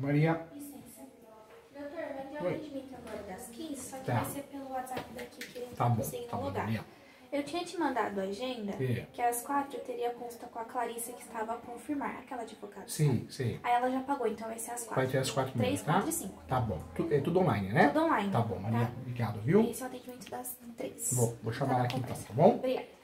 Maria. Licença. Doutor, vai ter um Oi. atendimento agora das 15, só que Tá. vai ser pelo WhatsApp daqui que eu Tá não bom, consigo tá bom, logar. Maria. Eu tinha te mandado a agenda, É. que às 4 eu teria consulta com a Clarissa que estava a confirmar, aquela advogada. Sim, sim. Aí ela já pagou, então vai ser às 4. Vai ter às 4 3, mesmo, tá? 4 e 5. Tá bom. É tudo online, né? Tudo online. Tá bom, Maria. Tá? Obrigado, viu? Esse é o atendimento das 3. Vou chamar ela aqui então, conversa. tá bom? Obrigada.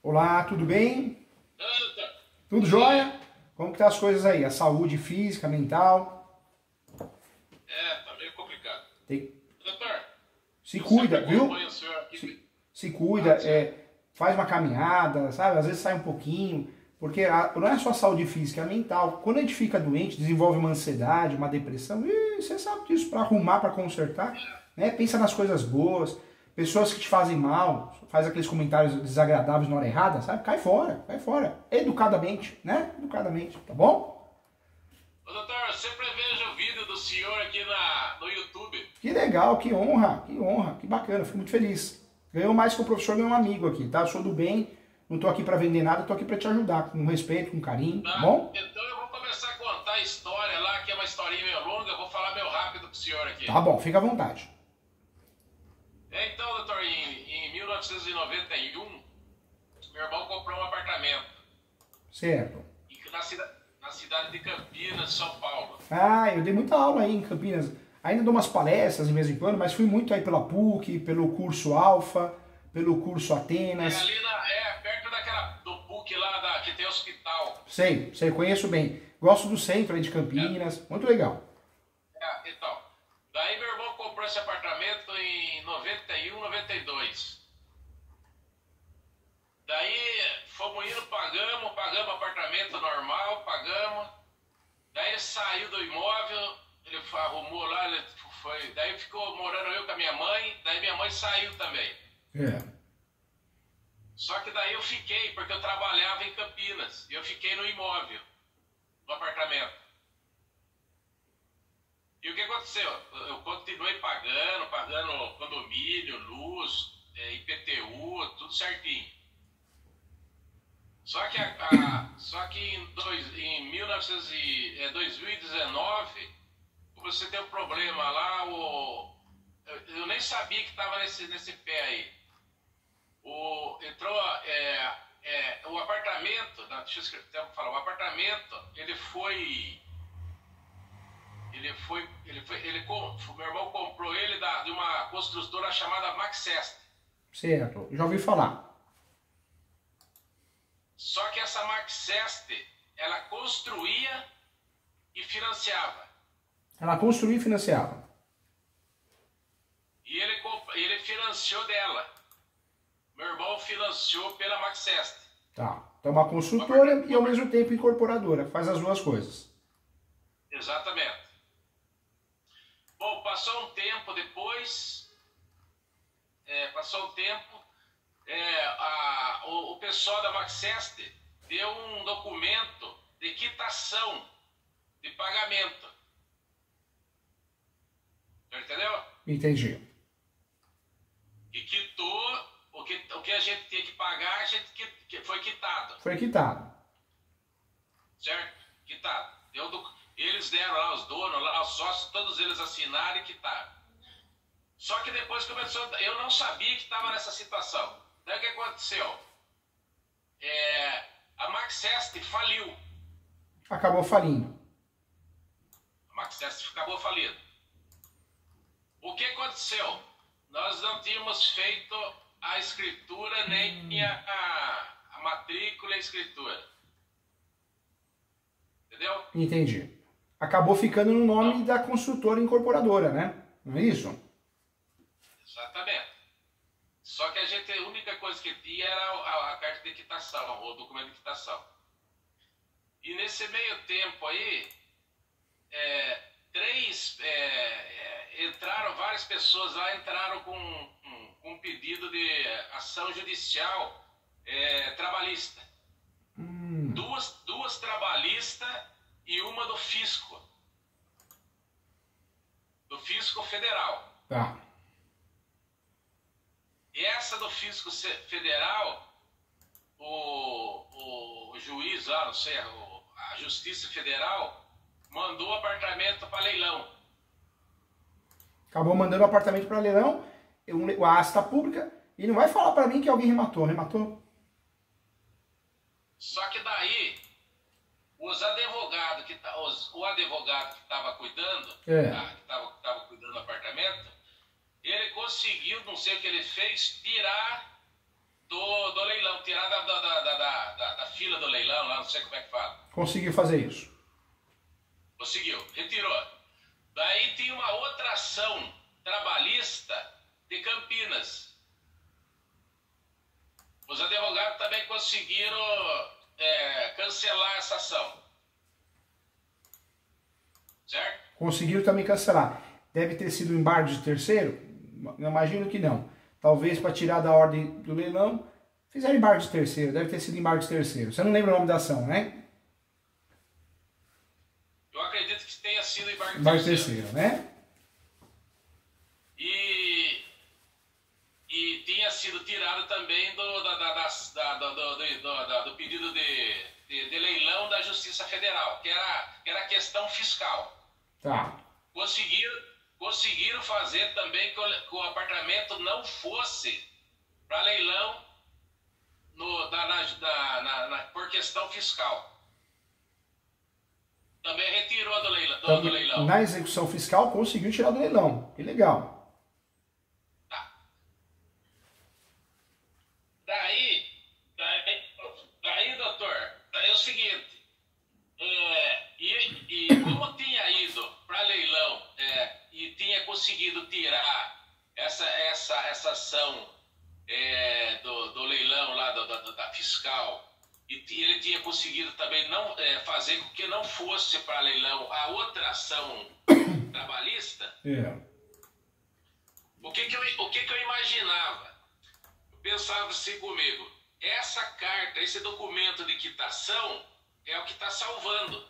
Olá, tudo bem? Tudo jóia? Como que tá as coisas aí? A saúde física, mental? Tá meio complicado. Tem... Doutor, Se eu cuida, sempre viu? acompanho o senhor aqui. Se cuida, faz uma caminhada, sabe? Às vezes sai um pouquinho, porque não é só a saúde física, é a mental. Quando a gente fica doente, desenvolve uma ansiedade, uma depressão, e você sabe disso, para arrumar, para consertar, né? Pensa nas coisas boas, pessoas que te fazem mal, faz aqueles comentários desagradáveis na hora errada, sabe? Cai fora, educadamente, né? Educadamente, tá bom? Ô, doutor, eu sempre vejo o vídeo do senhor aqui no YouTube. Que legal, que honra, que bacana, fico muito feliz. Ganhou mais que o professor, ganhou um amigo aqui, tá? Eu sou do bem, não tô aqui pra vender nada, tô aqui pra te ajudar, com respeito, com carinho, tá bom? Então eu vou começar a contar a história lá, que é uma historinha meio longa, eu vou falar meio rápido pro senhor aqui. Tá bom, fica à vontade. Então, doutor, em 1991, meu irmão comprou um apartamento Certo. na cidade de Campinas, São Paulo. Ah, eu dei muita aula aí em Campinas. Ainda dou umas palestras de vez em quando, mas fui muito aí pela PUC, pelo curso Alfa, pelo curso Atenas. Ali perto do PUC lá, que tem hospital. Sei, conheço bem. Gosto do centro aí de Campinas, muito legal. Então, daí meu irmão comprou esse apartamento em 91, 92. Daí fomos indo, pagamos apartamento normal, pagamos. Daí ele saiu do imóvel, ele arrumou lá, daí ficou morando eu com a minha mãe, daí minha mãe saiu também. Só que daí eu fiquei, porque eu trabalhava em Campinas, e eu fiquei no imóvel, no apartamento. E o que aconteceu? Eu continuei pagando condomínio, luz, IPTU, tudo certinho. Só que em 2019, você tem um problema lá, eu nem sabia que estava nesse pé aí. Entrou o apartamento, deixa eu escrever, o apartamento, meu irmão comprou ele de uma construtora chamada Maxest. Certo, já ouvi falar. Só que essa Maxest, ela construía e financiava. Ela construía e financiava. E ele financiou dela. Meu irmão financiou pela Maxest. Tá, então uma construtora e ao mesmo tempo incorporadora, faz as duas coisas. Exatamente. Bom, passou um tempo depois, o pessoal da Maxest deu um documento de quitação de pagamento. Entendeu? Entendi. E quitou o que a gente tinha que pagar, foi quitado. Foi quitado. Certo? Quitado. Eles deram lá, os donos, lá, os sócios, todos eles assinaram e quitaram. Só que depois começou, eu não sabia que estava nessa situação. Daí o que aconteceu? A Maxest faliu. Acabou falindo. A Maxest acabou falindo. O que aconteceu? Nós não tínhamos feito a escritura nem a a matrícula e a escritura. Entendeu? Entendi. Acabou ficando no nome da construtora incorporadora, né? Não é isso? Exatamente. Só que a única coisa que tinha era a carta de quitação, o documento de quitação. E nesse meio tempo aí, entraram várias pessoas lá, entraram com um pedido de ação judicial trabalhista. Duas trabalhistas e uma do fisco. Do fisco federal. Tá. E essa do fisco federal, o juiz lá, não sei, a Justiça Federal mandou o apartamento para leilão. Acabou mandando o apartamento para leilão, a asta pública, e não vai falar para mim que alguém rematou. Rematou? Só que daí, o advogado que estava cuidando, que estava cuidando do apartamento, ele conseguiu, não sei o que ele fez, tirar do leilão, tirar da fila do leilão, lá não sei como é que fala. Conseguiu fazer isso. Conseguiu, retirou. Daí tinha uma outra ação trabalhista de Campinas. Os advogados também conseguiram cancelar essa ação. Certo? Conseguiram também cancelar. Deve ter sido embargo de terceiro? Eu imagino que não. Talvez para tirar da ordem do leilão, fizeram embargo de terceiro. Deve ter sido embargo de terceiro. Você não lembra o nome da ação, né? Eu acredito que tenha sido embargo Embargo de terceiro, né? E tinha sido tirado também do pedido de leilão da Justiça Federal, que era questão fiscal. Tá. Conseguiram fazer também que o apartamento não fosse para leilão por questão fiscal. Também retirou do leilão. Na execução fiscal conseguiu tirar do leilão. Que legal. Daí, doutor, é o seguinte, e como tinha ido para leilão e tinha conseguido tirar essa ação do leilão lá da fiscal, e ele tinha conseguido também não fazer com que não fosse para leilão a outra ação trabalhista, o que eu imaginava? Eu pensava assim comigo, essa carta, esse documento de quitação é o que está salvando.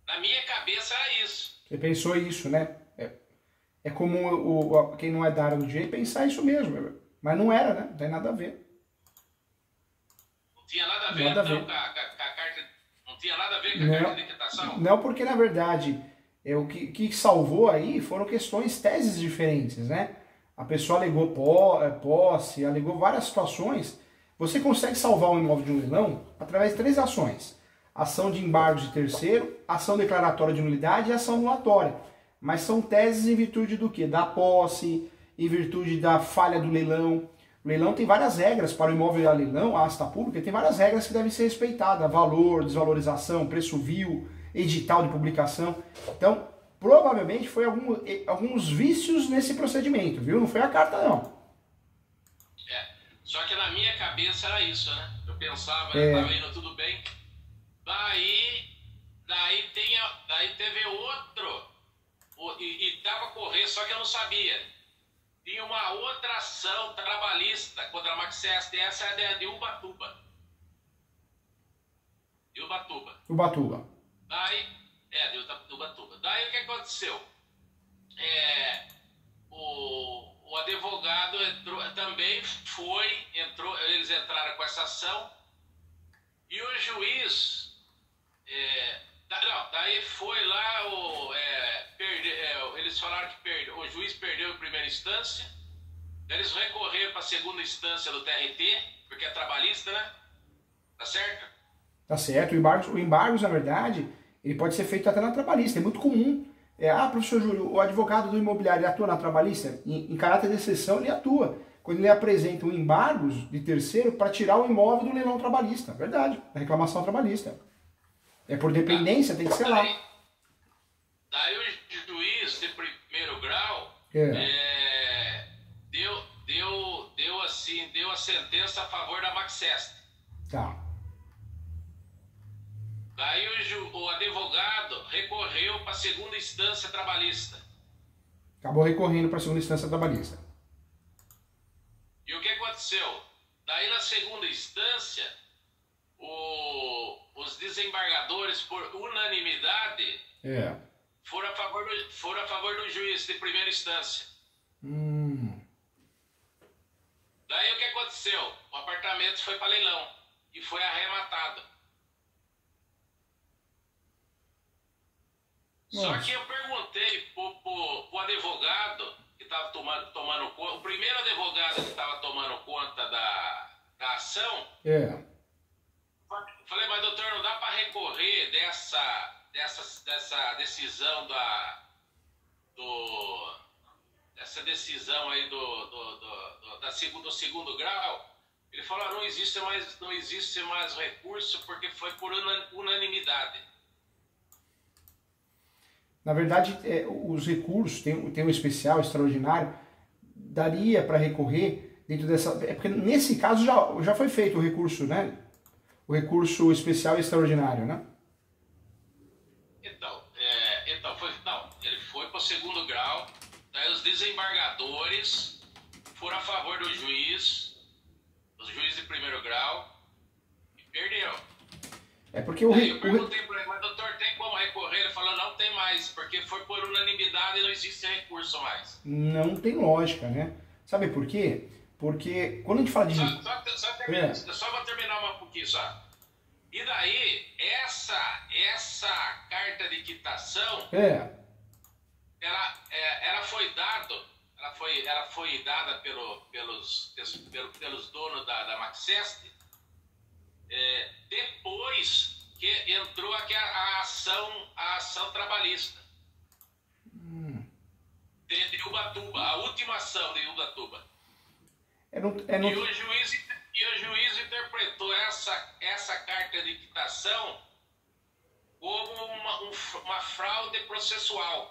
Na minha cabeça era isso. Você pensou isso, né? É como quem não é da área do direito pensar isso mesmo. Mas não era, né? Não tem nada a ver. Não tinha nada a ver, então, com a carta. Não tinha nada a ver com a carta de quitação? Não, porque na verdade o que salvou aí foram teses diferentes, né? A pessoa alegou posse, alegou várias situações. Você consegue salvar um imóvel de um leilão através de 3 ações. Ação de embargo de terceiro, ação declaratória de nulidade e ação anulatória. Mas são teses em virtude do quê? Da posse, em virtude da falha do leilão. O leilão tem várias regras para o imóvel a leilão, a asta pública, tem várias regras que devem ser respeitadas. Valor, desvalorização, preço vil, edital de publicação. Então, provavelmente foi alguns vícios nesse procedimento, viu? Não foi a carta, não. Só que na minha cabeça era isso, né? Eu pensava, estava indo tudo bem. Daí teve outro, e estava correndo, só que eu não sabia. Tinha uma outra ação trabalhista contra a Maxest, essa é de Ubatuba. De Ubatuba. Ubatuba. De Ubatuba. Daí o que aconteceu? O advogado eles entraram com essa ação e o juiz, daí foi lá, eles falaram que o juiz perdeu em primeira instância, eles recorreram para a segunda instância do TRT, porque é trabalhista, né? Tá certo? Tá certo, o embargo, na verdade, ele pode ser feito até na trabalhista, é muito comum. Professor Júlio, o advogado do imobiliário atua na trabalhista? Em caráter de exceção ele atua. quando ele apresenta um embargo de terceiro para tirar o imóvel do leilão trabalhista. Verdade, da reclamação trabalhista. É por dependência, tem que ser lá. Daí o juiz de primeiro grau deu a sentença a favor da Maxest. Tá. Daí o advogado recorreu para a segunda instância trabalhista. Acabou recorrendo para a segunda instância trabalhista. E o que aconteceu? Daí na segunda instância, os desembargadores, por unanimidade, foram a favor do juiz de primeira instância. Daí o que aconteceu? O apartamento foi para leilão e foi arrematado. Nossa. Só que eu perguntei pro advogado que estava tomando conta, o primeiro advogado que estava tomando conta da ação, falei, mas doutor, não dá para recorrer dessa decisão dessa decisão aí do segundo grau? Ele falou, não existe mais recurso porque foi por unanimidade. Na verdade, os recursos, tem um especial, extraordinário, daria para recorrer dentro dessa... porque nesse caso já foi feito o recurso, né? O recurso especial e extraordinário, né? Ele foi para o segundo grau, daí os desembargadores foram a favor do juiz, os juízes de primeiro grau, e perdeu. É porque eu perguntei para ele, mas doutor, tem como recorrer? Ele falou, não tem mais, porque foi por unanimidade e não existe recurso mais. Não tem lógica, né? Sabe por quê? Porque quando a gente fala de... Só vou terminar um pouquinho só. E daí, essa carta de quitação, ela foi dada pelos donos da Maxest, depois que entrou aqui a ação trabalhista de Ubatuba, a última ação de Ubatuba. E o juiz interpretou essa carta de quitação como uma fraude processual.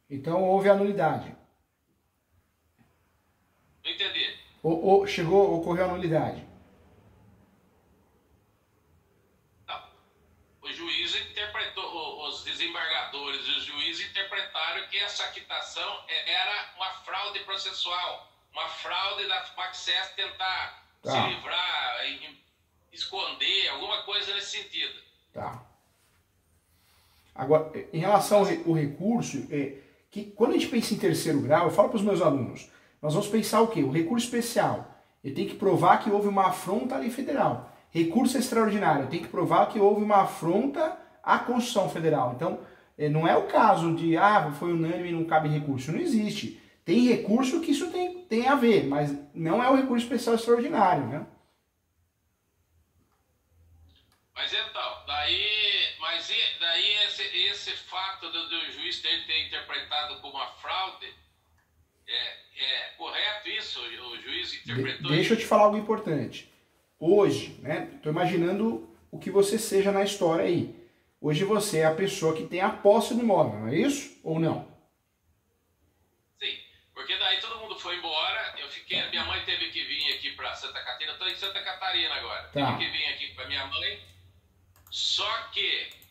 Então houve anulidade. Não entendi. Ocorreu anulidade. O juiz interpretou, os desembargadores e os juízes interpretaram que essa quitação era uma fraude processual, uma fraude da Maxest tentar se livrar, esconder, alguma coisa nesse sentido. Tá. Agora, em relação ao recurso, que quando a gente pensa em terceiro grau, eu falo para os meus alunos, nós vamos pensar o quê? O recurso especial. Ele tem que provar que houve uma afronta à lei federal. Recurso extraordinário, tem que provar que houve uma afronta à Constituição Federal. Então, não é o caso de, foi unânime e não cabe recurso. Não existe. Tem recurso que isso tem a ver, mas não é o recurso especial extraordinário, né? Mas então, daí esse fato do juiz ter interpretado como uma fraude, é correto isso? O juiz interpretou Deixa eu te falar algo importante. Hoje, né? Estou imaginando o que você seja na história aí. Hoje você é a pessoa que tem a posse do imóvel, não é isso? Ou não? Sim, porque daí todo mundo foi embora, minha mãe teve que vir aqui para Santa Catarina, eu estou em Santa Catarina agora, teve que vir aqui para minha mãe, só que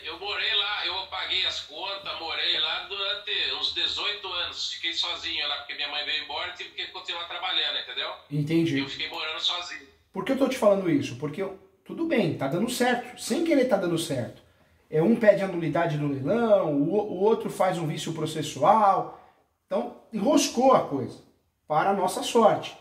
eu morei lá, eu paguei as contas, morei lá durante uns 18 anos, fiquei sozinho lá, porque minha mãe veio embora e tive que continuar trabalhando, entendeu? Entendi. Eu fiquei morando sozinho. Por que eu tô te falando isso? Porque tudo bem, tá dando certo, sem querer tá dando certo. Um pede anulidade do leilão, o outro faz um vício processual, então enroscou a coisa, para a nossa sorte.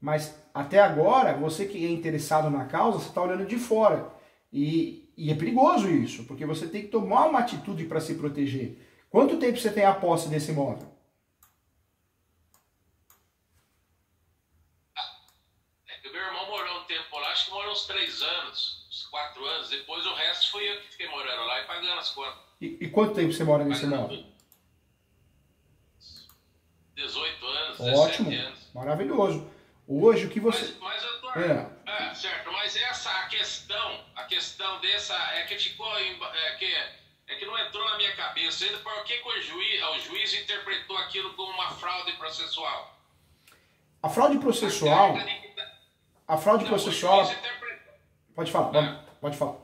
Mas até agora, você que é interessado na causa, você está olhando de fora. E é perigoso isso, porque você tem que tomar uma atitude para se proteger. Quanto tempo você tem a posse desse imóvel? Meu irmão morou um tempo lá, acho que morou uns 3 anos, uns 4 anos. Depois o resto fui eu que fiquei morando lá e pagando as contas. E quanto tempo você mora nesse imóvel? 18 anos. anos, 17 Ótimo, anos. Maravilhoso. Hoje o que você... Mas eu tô... certo, mas essa a questão dessa, é que ficou, que não entrou na minha cabeça ainda, por que o juiz interpretou aquilo como uma fraude processual? A fraude processual... A fraude processual... Pode falar, pode falar.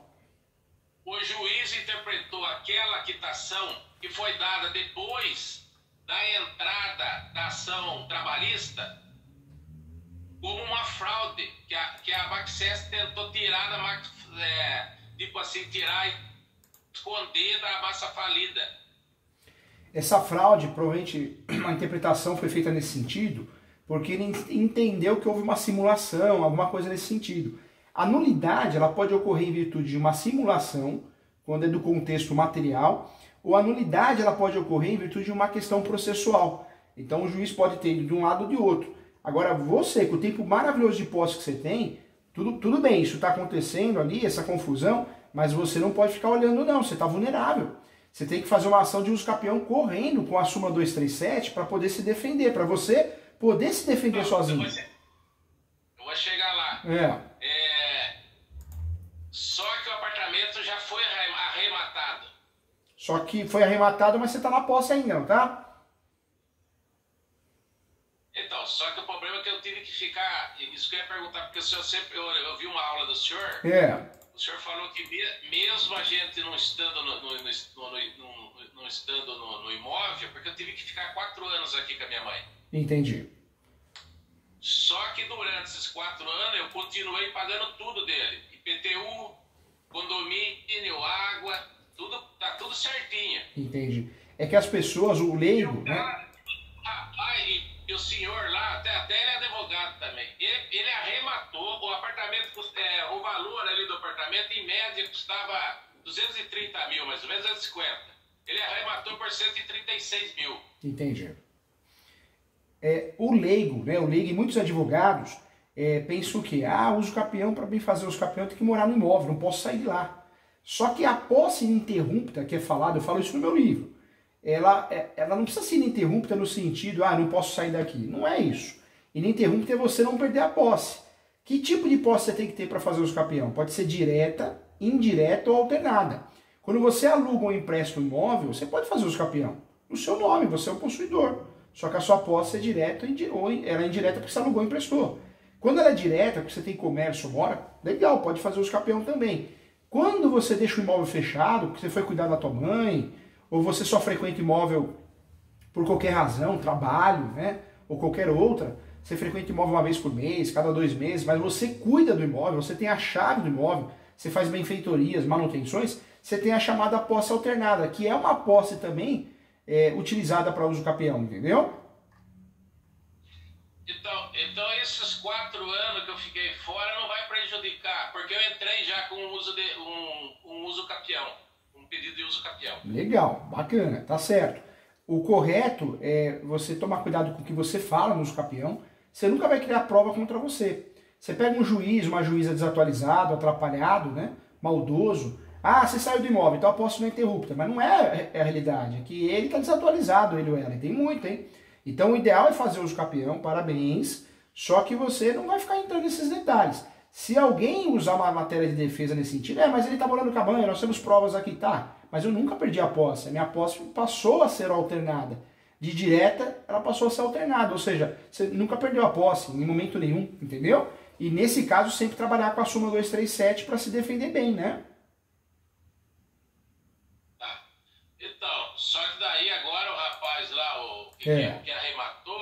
O juiz interpretou aquela quitação que foi dada depois da entrada da ação trabalhista como uma fraude que a Maxes tentou tirar tirar e esconder da massa falida. Essa fraude, provavelmente, a interpretação foi feita nesse sentido, porque ele entendeu que houve uma simulação, alguma coisa nesse sentido. A nulidade, ela pode ocorrer em virtude de uma simulação, quando é do contexto material, ou a nulidade, ela pode ocorrer em virtude de uma questão processual. Então, o juiz pode ter ido de um lado ou de outro. Agora, você, com o tempo maravilhoso de posse que você tem, tudo bem, isso está acontecendo ali, essa confusão, mas você não pode ficar olhando não, você está vulnerável. Você tem que fazer uma ação de uso capião correndo com a súmula 237 para poder se defender, para você poder se defender sozinho. Eu vou chegar lá. Só que o apartamento já foi arrematado. Só que foi arrematado, mas você está na posse ainda, não tá? Então, só que o problema é que eu tive que ficar... Isso que eu ia perguntar, porque o senhor sempre... Eu vi uma aula do senhor. O senhor falou que mesmo a gente não estando no imóvel, porque eu tive que ficar 4 anos aqui com a minha mãe. Entendi. Só que durante esses 4 anos eu continuei pagando tudo dele. IPTU, condomínio, água, tá tudo certinho. Entendi. É que as pessoas, o leigo, né? E o senhor lá, até ele é advogado também, ele arrematou o apartamento, o valor ali do apartamento em média custava 230 mil, mais ou menos 250. Ele arrematou por 136 mil. Entendi. O leigo, né? O leigo e muitos advogados pensam que, uso capião, para bem fazer uso capião, tem que morar no imóvel, não posso sair de lá. Só que a posse ininterrupta, que é falado, eu falo isso no meu livro, ela não precisa ser ininterrupta no sentido, não posso sair daqui. Não é isso. Ininterrupta é você não perder a posse. Que tipo de posse você tem que ter para fazer uso capião? Pode ser direta, indireta ou alternada. Quando você aluga ou empresta um imóvel, você pode fazer uso capião. No seu nome, você é o possuidor. Só que a sua posse é direta ou ela é indireta porque você alugou ou emprestou. Quando ela é direta, porque você tem comércio, mora, legal, pode fazer uso capião também. Quando você deixa o imóvel fechado, porque você foi cuidar da tua mãe, ou você só frequenta imóvel por qualquer razão, trabalho, né, ou qualquer outra, você frequenta imóvel uma vez por mês, cada 2 meses, mas você cuida do imóvel, você tem a chave do imóvel, você faz benfeitorias, manutenções, você tem a chamada posse alternada, que é uma posse também utilizada para uso capião, entendeu? Então esses 4 anos que eu fiquei fora não vai prejudicar, porque eu entrei já com um uso capião. Pedido de uso capião. Legal, bacana, tá certo. O correto é você tomar cuidado com o que você fala no uso capião. Você nunca vai criar prova contra você. Você pega um juiz, uma juíza desatualizado, atrapalhado, né, maldoso. Você saiu do imóvel, então a posse não é interrupta. Mas não é a realidade, é que ele está desatualizado, ele ou ela. E tem muito, hein? Então o ideal é fazer uso capião, parabéns. Só que você não vai ficar entrando nesses detalhes. Se alguém usar uma matéria de defesa nesse sentido, mas ele está morando com a mãe, nós temos provas aqui, tá? Mas eu nunca perdi a posse, a minha posse passou a ser alternada. De direta, ela passou a ser alternada, ou seja, você nunca perdeu a posse, em momento nenhum, entendeu? E nesse caso, sempre trabalhar com a súmula 237 para se defender bem, né? Então, só que daí agora o rapaz lá, que arrematou,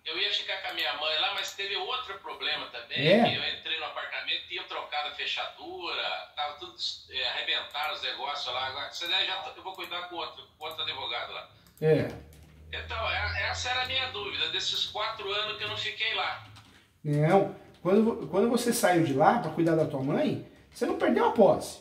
eu ia ficar com a minha mãe lá, mas teve outro problema também, que eu entrei no apartamento, tinha trocado a fechadura, tava tudo arrebentaram os negócios lá, agora eu vou cuidar com outro advogado lá. Então, essa era a minha dúvida, desses 4 anos que eu não fiquei lá. Não, quando você saiu de lá para cuidar da tua mãe, você não perdeu a posse.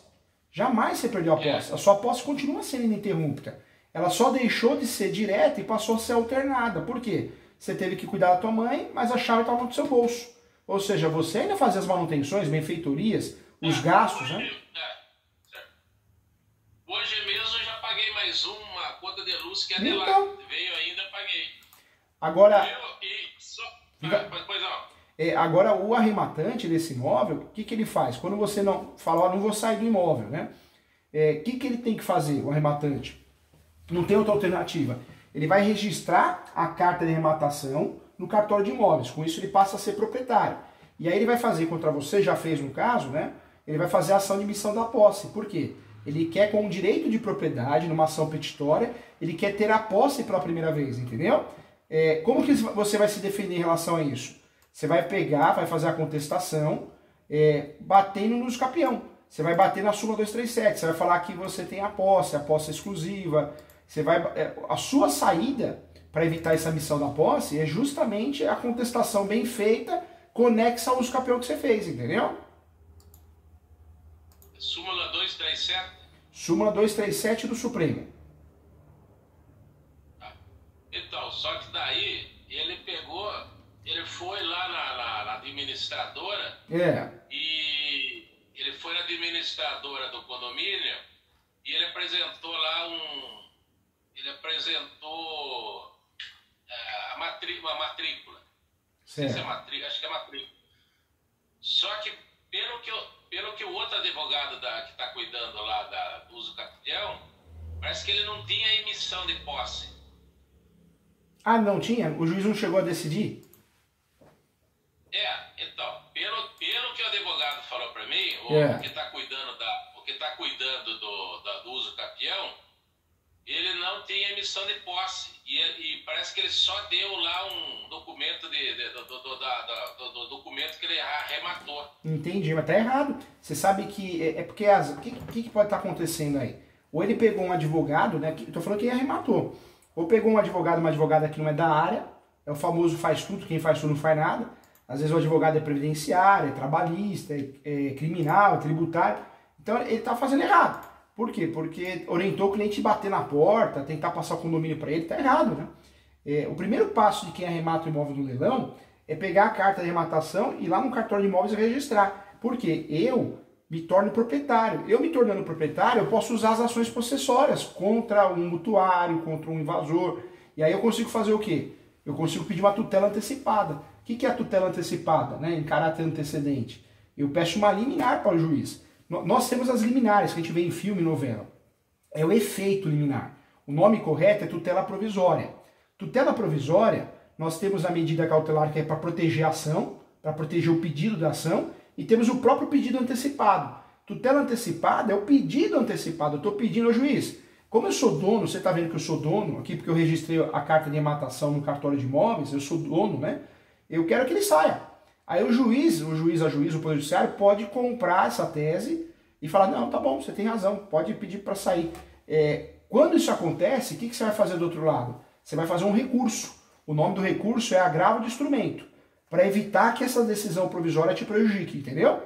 Jamais você perdeu a posse. A sua posse continua sendo ininterrupta. Ela só deixou de ser direta e passou a ser alternada. Por quê? Você teve que cuidar da tua mãe, mas a chave estava no seu bolso. Ou seja, você ainda fazia as manutenções, benfeitorias, os gastos, né? Hoje mesmo eu já paguei mais uma conta de luz que é de lá. Veio ainda, paguei. Agora, Pois não. agora o arrematante desse imóvel, o que, que ele faz? Quando você não fala, ó, não vou sair do imóvel, né? O que, que ele tem que fazer, o arrematante? Não tem outra alternativa. Ele vai registrar a carta de arrematação no cartório de imóveis. Com isso ele passa a ser proprietário. E aí ele vai fazer contra você, já fez no caso, né? Ele vai fazer a ação de missão da posse. Por quê? Ele quer, com o direito de propriedade, numa ação petitória, ele quer ter a posse pela primeira vez, entendeu? Como que você vai se defender em relação a isso? Você vai pegar, vai fazer a contestação, batendo no escapião. Você vai bater na súmula 237, você vai falar que você tem a posse exclusiva. Você vai, a sua saída para evitar essa missão da posse é justamente a contestação bem feita, conexa ao escapião que você fez, entendeu? Súmula 237? Súmula 237 do Supremo. Então, só que daí ele pegou, ele foi lá na administradora e ele foi na administradora do condomínio e ele apresentou lá ele apresentou uma matrícula. Certo. Não sei se é matrícula, acho que é matrícula. Só que pelo que o outro advogado que está cuidando lá do uso capião, parece que ele não tinha emissão de posse. Ah, não tinha? O juiz não chegou a decidir? Então, pelo que o advogado falou para mim, o que está cuidando do uso capião, ele não tem emissão de posse. E parece que ele só deu lá um documento do documento que ele arrematou. Entendi, mas tá errado. Você sabe que porque o que pode estar acontecendo aí? Ou ele pegou um advogado, né? Eu tô falando que ele arrematou. Ou pegou um advogado, uma advogada que não é da área, é o famoso faz tudo, quem faz tudo não faz nada. Às vezes o advogado é previdenciário, é trabalhista, é criminal, é tributário. Então ele tá fazendo errado. Por quê? Porque orientou o cliente a bater na porta, tentar passar o condomínio para ele, tá errado, né? O primeiro passo de quem arremata o imóvel no leilão é pegar a carta de arrematação e ir lá no cartório de imóveis e registrar. Por quê? Eu me torno proprietário. Eu me tornando proprietário, eu posso usar as ações possessórias contra um mutuário, contra um invasor. E aí eu consigo fazer o quê? Eu consigo pedir uma tutela antecipada. O que é a tutela antecipada, né, em caráter antecedente? Eu peço uma liminar para o juiz. Nós temos as liminares que a gente vê em filme e novela. É o efeito liminar. O nome correto é tutela provisória. Tutela provisória, nós temos a medida cautelar que é para proteger a ação, para proteger o pedido da ação, e temos o próprio pedido antecipado. Tutela antecipada é o pedido antecipado. Eu estou pedindo ao juiz. Como eu sou dono, você está vendo que eu sou dono aqui, porque eu registrei a carta de arrematação no cartório de imóveis, eu sou dono, né? Eu quero que ele saia. Aí o juiz, o Poder Judiciário, pode comprar essa tese e falar, não, tá bom, você tem razão, pode pedir para sair. Quando isso acontece, o que você vai fazer do outro lado? Você vai fazer um recurso. O nome do recurso é agravo de instrumento, para evitar que essa decisão provisória te prejudique, entendeu?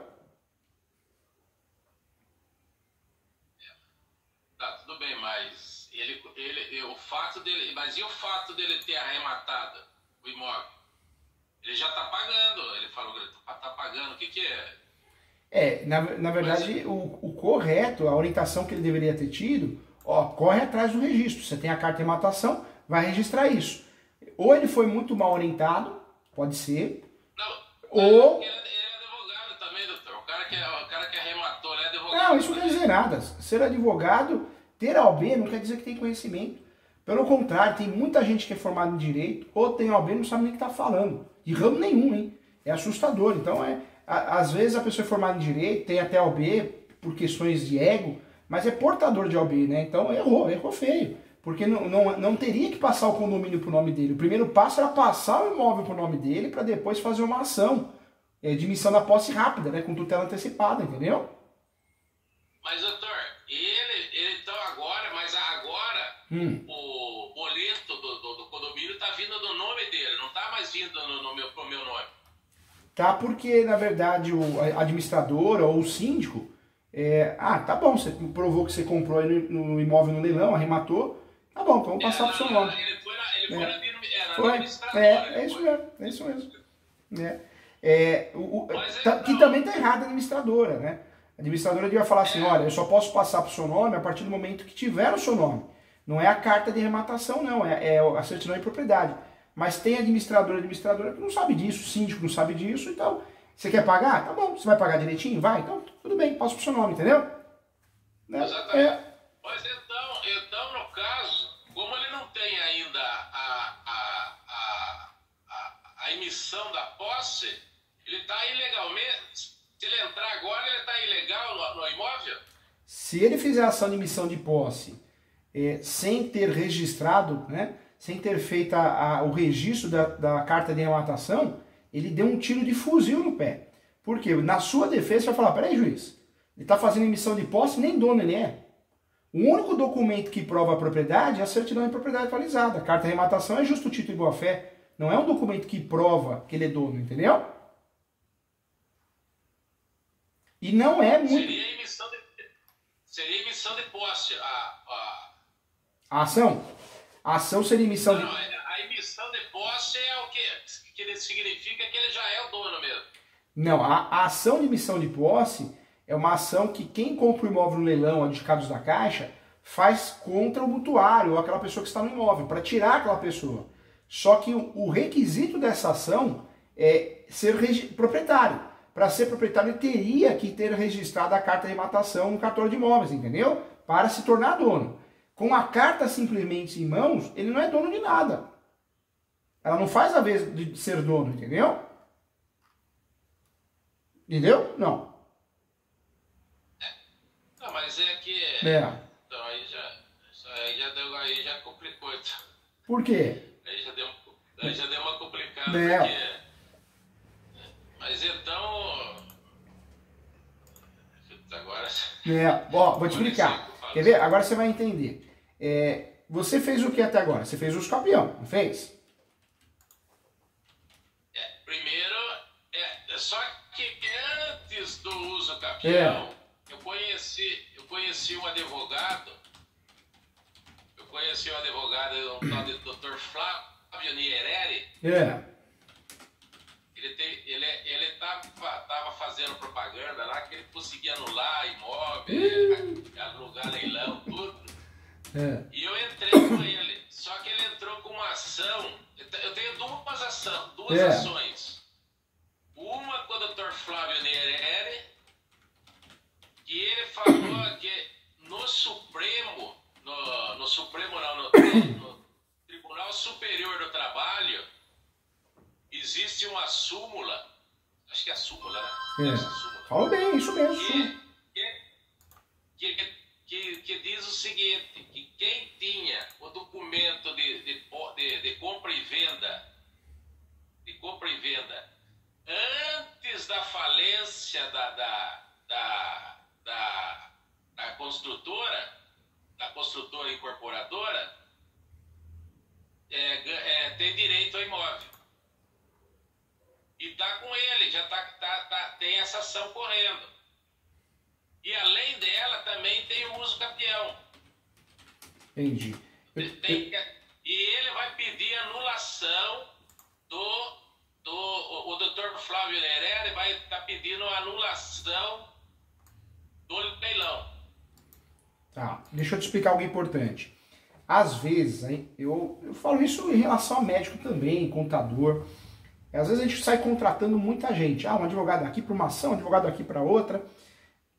Tá, tudo bem, mas e o fato dele ter arrematado o imóvel? Ele já está pagando, ele falou que ele está pagando, o que é? Na verdade, o correto, a orientação que ele deveria ter tido, corre atrás do registro. Você tem a carta de arrematação, vai registrar isso. Ou ele foi muito mal orientado, pode ser, ou... Ele é advogado também, doutor. O cara que arrematou, ele é advogado. Não, isso não quer dizer nada. Ser advogado, ter a OAB não quer dizer que tem conhecimento. Pelo contrário, tem muita gente que é formada em direito, ou tem OAB e não sabe nem o que está falando. De ramo nenhum, hein? É assustador. Então, às vezes a pessoa é formada em direito, tem até OAB por questões de ego, mas é portador de OAB, né? Então errou feio. Porque não teria que passar o condomínio para o nome dele. O primeiro passo era passar o imóvel para o nome dele para depois fazer uma ação de missão da posse rápida, né? Com tutela antecipada, entendeu? Mas, doutor, ele então agora, o boleto do condomínio está vindo do nome dele, não está mais vindo pro meu nome. Tá, porque na verdade o administrador ou o síndico, tá bom, você provou que você comprou no imóvel no leilão, arrematou, tá bom, então vamos passar pro seu nome. Ele foi na administradora. É isso mesmo. Que também tá errado a administradora, né? A administradora devia falar assim, olha, eu só posso passar pro seu nome a partir do momento que tiver o seu nome. Não é a carta de arrematação, não, é a certidão de propriedade. Mas tem administradora que não sabe disso, síndico não sabe disso, então você quer pagar? Tá bom, você vai pagar direitinho? Vai, então tudo bem, passa pro seu nome, entendeu? Exatamente. Mas então, no caso, como ele não tem ainda a emissão da posse, ele está ilegalmente. Se ele entrar agora, ele está ilegal no imóvel? Se ele fizer a ação de emissão de posse sem ter registrado, né, sem ter feito o registro da carta de arrematação, ele deu um tiro de fuzil no pé. Por quê? Na sua defesa, você vai falar, peraí, juiz, ele está fazendo emissão de posse, nem dono ele é. O único documento que prova a propriedade é a certidão de propriedade atualizada. A carta de arrematação é justo título e boa-fé. Não é um documento que prova que ele é dono, entendeu? E não é muito... Seria emissão de posse. A ação? A ação seria emissão de... Não, a emissão de posse é o quê? Que significa que ele já é o dono mesmo. Não, a ação de emissão de posse é uma ação que quem compra o imóvel no leilão, adjudicados da Caixa, faz contra o mutuário, ou aquela pessoa que está no imóvel, para tirar aquela pessoa. Só que o requisito dessa ação é ser proprietário. Para ser proprietário, ele teria que ter registrado a carta de arrematação no cartório de imóveis, entendeu? Para se tornar dono. Com a carta simplesmente em mãos, ele não é dono de nada. Ela não faz a vez de ser dono, entendeu? Entendeu? Não. Não, mas é que... Então, aí já complicou. Então. Por quê? Aí já deu uma complicada. Porque... Mas então... Agora... Vou te explicar. Quer ver? Agora você vai entender. Você fez o que até agora? Você fez o uso capião, não fez? Primeiro, só que antes do uso capião, eu conheci um advogado, um tal de Dr. Flávio Niereri. Ele tava fazendo propaganda lá que ele conseguia anular imóvel, alugar leilão, tudo. E eu entrei com ele, só que ele entrou com uma ação. Eu tenho duas ações. Uma com o Dr. Flávio Niereri, que ele falou que no Tribunal Superior do Trabalho existe uma súmula, acho que é a súmula, né? Falou bem, isso mesmo. Que diz o seguinte, que quem tinha o documento de compra e venda antes da falência da construtora incorporadora, tem direito ao imóvel. E está com ele, já tem essa ação correndo. E além dela, também tem o uso capião. Entendi. E ele vai pedir anulação o Dr. Flávio Niereri vai estar pedindo anulação do leilão. Tá, deixa eu te explicar algo importante. Às vezes, eu falo isso em relação a médico também, contador. Às vezes a gente sai contratando muita gente. Um advogado aqui para uma ação, um advogado aqui para outra. O